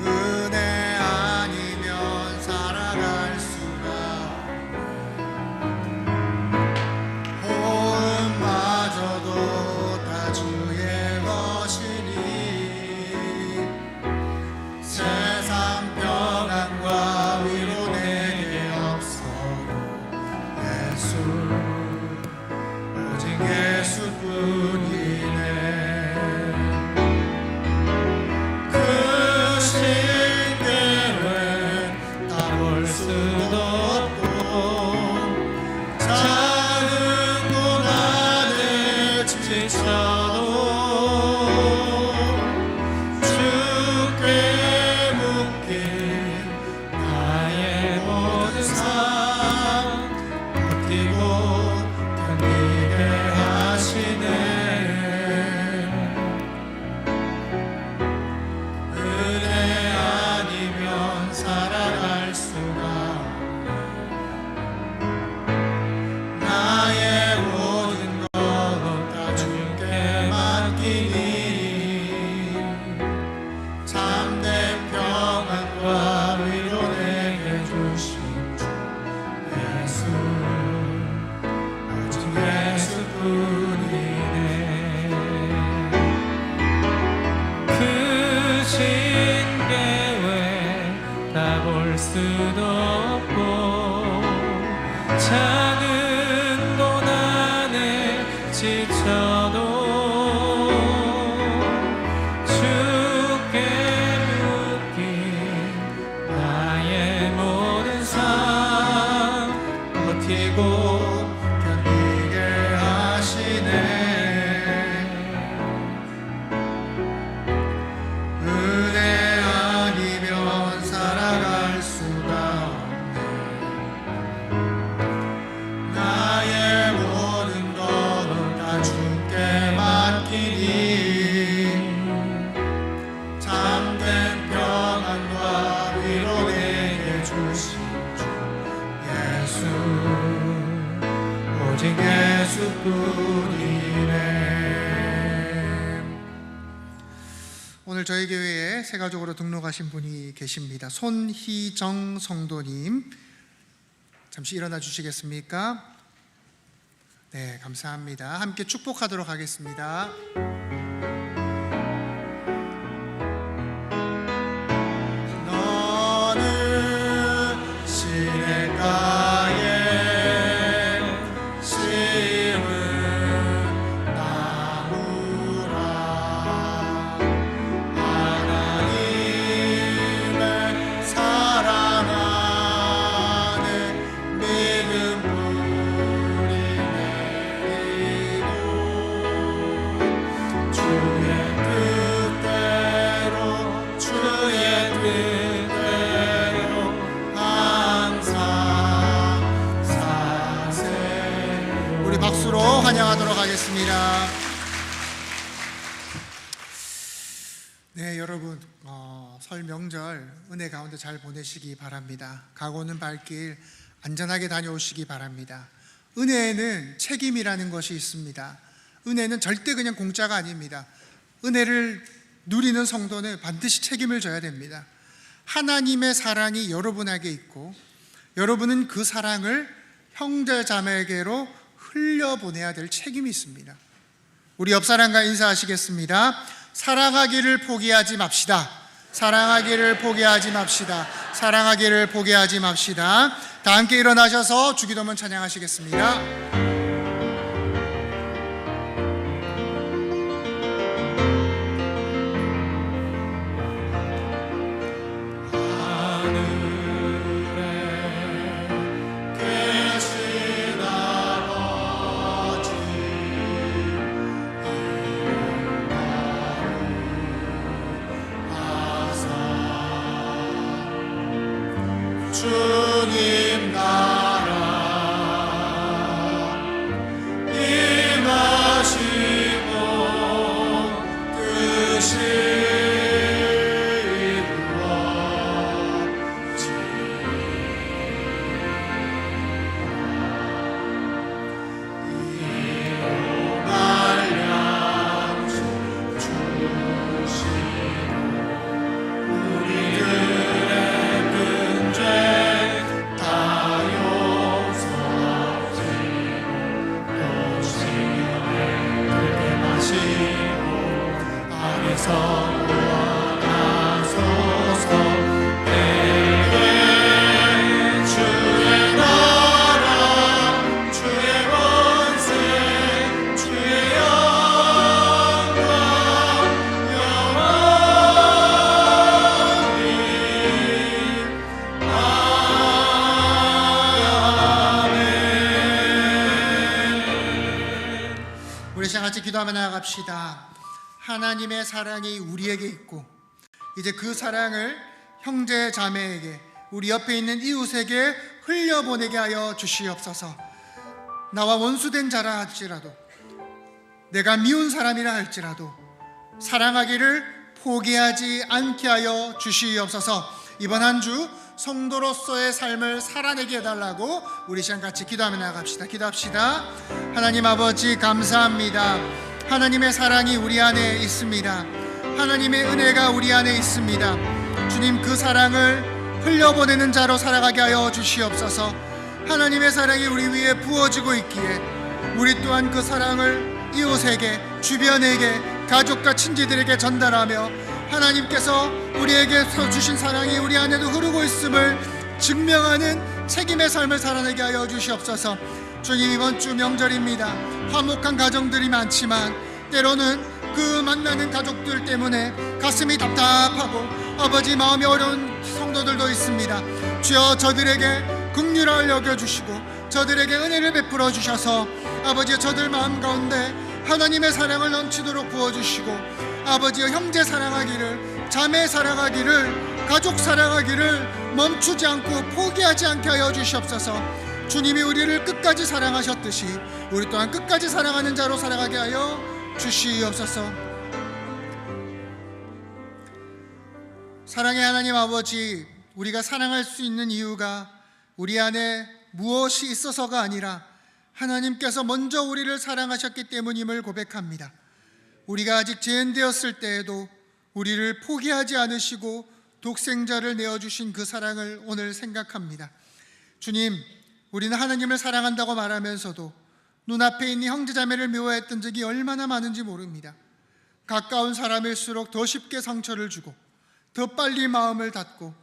은혜 아니면 살아갈 수가, 호흡마저도 다 주의 것이니 세상 평안과 위로 내게 없어도 예수, 오직 예수뿐이네. 그 신계획 다 볼 수도 없고 작은 고난에 지쳐도 주께 묶인 나의 모든 삶 버티고 견디게 하시네. 은혜 아니면 살아갈 수가, 나의 모든 것 다 주께 맡기니 참된 평안과 위로 내게 주신 주 예수, 오직 예수뿐이네. 그 신계획 다 볼 수도 없고 작은 고난에 지쳐도 주께 묶인 나의 모든 오늘 저희 교회에 새 가족으로 등록하신 분이 계십니다. 손희정 성도님, 잠시 일어나 주시겠습니까? 네, 감사합니다. 함께 축복하도록 하겠습니다. 너는 시냇가에 심은 나무라. 하나님을 사랑하는 믿음 뿌리 내리고 주의 뜻대로 항상 사세. 우리 박수로 환영하도록 하겠습니다. 네, 여러분, 설 명절 은혜 가운데 잘 보내시기 바랍니다. 가고는 발길 안전하게 다녀오시기 바랍니다. 은혜에는 책임이라는 것이 있습니다. 은혜는 절대 그냥 공짜가 아닙니다. 은혜를 누리는 성도는 반드시 책임을 져야 됩니다. 하나님의 사랑이 여러분에게 있고 여러분은 그 사랑을 형제 자매에게로 흘려보내야 될 책임이 있습니다. 우리 옆 사람과 인사하시겠습니다. 사랑하기를 포기하지 맙시다. 사랑하기를 포기하지 맙시다. 사랑하기를 포기하지 맙시다. 다 함께 일어나셔서 주기도문 찬양하시겠습니다. 주님 나라 임하시고 뜻이 이루어질 양식 주시고 우리들의 근죄 다 용서하시고 요식에 마시고 안에서 구원하소서. 내게 주의 나라 주의 권세 주의 영광 영원히 우리 시간 같이 기도하며 나아갑시다. 하나님의 사랑이 우리에게 있고 이제 그 사랑을 형제 자매에게 우리 옆에 있는 이웃에게 흘려보내게 하여 주시옵소서. 나와 원수된 자라 할지라도 내가 미운 사람이라 할지라도 사랑하기를 포기하지 않게 하여 주시옵소서. 이번 한 주 성도로서의 삶을 살아내게 해달라고 우리 시간 같이 기도하며 나갑시다. 기도합시다. 하나님 아버지 감사합니다. 하나님의 사랑이 우리 안에 있습니다. 하나님의 은혜가 우리 안에 있습니다. 주님, 그 사랑을 흘려보내는 자로 살아가게 하여 주시옵소서. 하나님의 사랑이 우리 위에 부어지고 있기에 우리 또한 그 사랑을 이웃에게, 주변에게, 가족과 친지들에게 전달하며 하나님께서 우리에게 주신 사랑이 우리 안에도 흐르고 있음을 증명하는 책임의 삶을 살아내게 하여 주시옵소서. 주님, 이번 주 명절입니다. 화목한 가정들이 많지만 때로는 그 만나는 가족들 때문에 가슴이 답답하고 아버지 마음이 어려운 성도들도 있습니다. 주여, 저들에게 긍휼을 여겨주시고 저들에게 은혜를 베풀어 주셔서 아버지 저들 마음 가운데 하나님의 사랑을 넘치도록 부어주시고 아버지여, 형제 사랑하기를, 자매 사랑하기를, 가족 사랑하기를 멈추지 않고 포기하지 않게 하여 주시옵소서. 주님이 우리를 끝까지 사랑하셨듯이 우리 또한 끝까지 사랑하는 자로 살아가게 하여 주시옵소서. 사랑의 하나님 아버지, 우리가 사랑할 수 있는 이유가 우리 안에 무엇이 있어서가 아니라 하나님께서 먼저 우리를 사랑하셨기 때문임을 고백합니다. 우리가 아직 죄인되었을 때에도 우리를 포기하지 않으시고 독생자를 내어주신 그 사랑을 오늘 생각합니다. 주님, 우리는 하나님을 사랑한다고 말하면서도 눈앞에 있는 형제자매를 미워했던 적이 얼마나 많은지 모릅니다. 가까운 사람일수록 더 쉽게 상처를 주고 더 빨리 마음을 닫고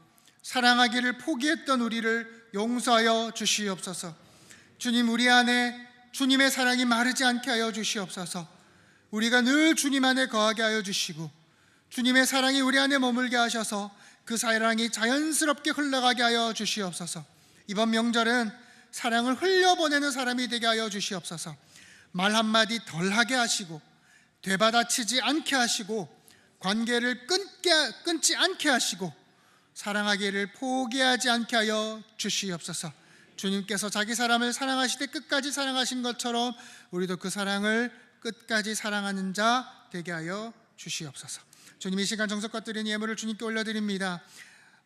사랑하기를 포기했던 우리를 용서하여 주시옵소서. 주님, 우리 안에 주님의 사랑이 마르지 않게 하여 주시옵소서. 우리가 늘 주님 안에 거하게 하여 주시고 주님의 사랑이 우리 안에 머물게 하셔서 그 사랑이 자연스럽게 흘러가게 하여 주시옵소서. 이번 명절은 사랑을 흘려보내는 사람이 되게 하여 주시옵소서. 말 한마디 덜하게 하시고 되받아치지 않게 하시고 관계를 끊지 않게 하시고 사랑하기를 포기하지 않게 하여 주시옵소서. 주님께서 자기 사람을 사랑하실 때 끝까지 사랑하신 것처럼 우리도 그 사랑을 끝까지 사랑하는 자 되게 하여 주시옵소서. 주님, 이 시간 정성껏 드린 예물을 주님께 올려드립니다.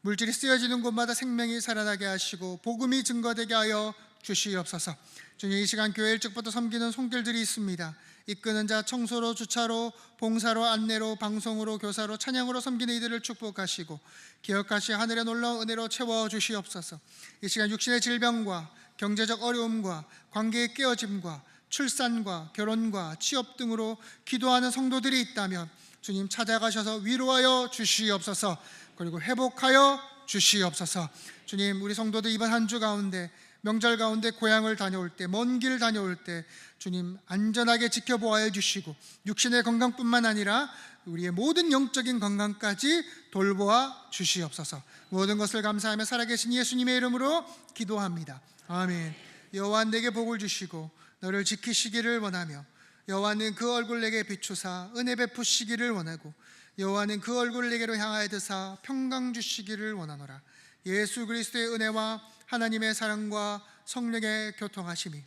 물질이 쓰여지는 곳마다 생명이 살아나게 하시고 복음이 증거되게 하여 주시옵소서. 주님, 이 시간 교회 일찍부터 섬기는 손길들이 있습니다. 이끄는 자, 청소로, 주차로, 봉사로, 안내로, 방송으로, 교사로, 찬양으로 섬기는 이들을 축복하시고 기억하시 하늘의 놀라운 은혜로 채워 주시옵소서. 이 시간 육신의 질병과 경제적 어려움과 관계의 깨어짐과 출산과 결혼과 취업 등으로 기도하는 성도들이 있다면 주님 찾아가셔서 위로하여 주시옵소서. 그리고 회복하여 주시옵소서. 주님, 우리 성도들 이번 한 주 가운데 명절 가운데 고향을 다녀올 때, 먼 길 다녀올 때 주님 안전하게 지켜보아야 주시고 육신의 건강뿐만 아니라 우리의 모든 영적인 건강까지 돌보아 주시옵소서. 모든 것을 감사하며 살아계신 예수님의 이름으로 기도합니다. 아멘. 여호와 내게 복을 주시고 너를 지키시기를 원하며 여호와는 그 얼굴 내게 비추사 은혜 베푸시기를 원하고 여호와는 그 얼굴 내게로 향하여 드사 평강 주시기를 원하노라. 예수 그리스도의 은혜와 하나님의 사랑과 성령의 교통하심이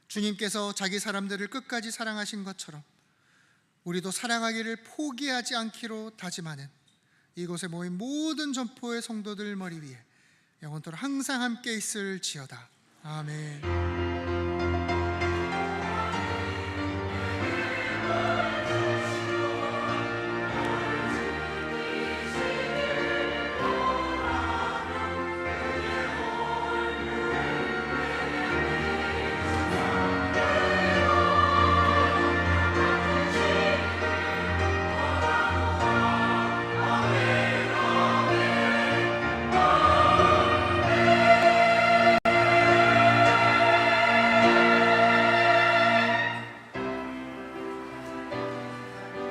주님께서 자기 사람들을 끝까지 사랑하신 것처럼 우리도 사랑하기를 포기하지 않기로 다짐하는 이곳에 모인 모든 전포의 성도들 머리 위에 영원토록 항상 함께 있을지어다. 아멘.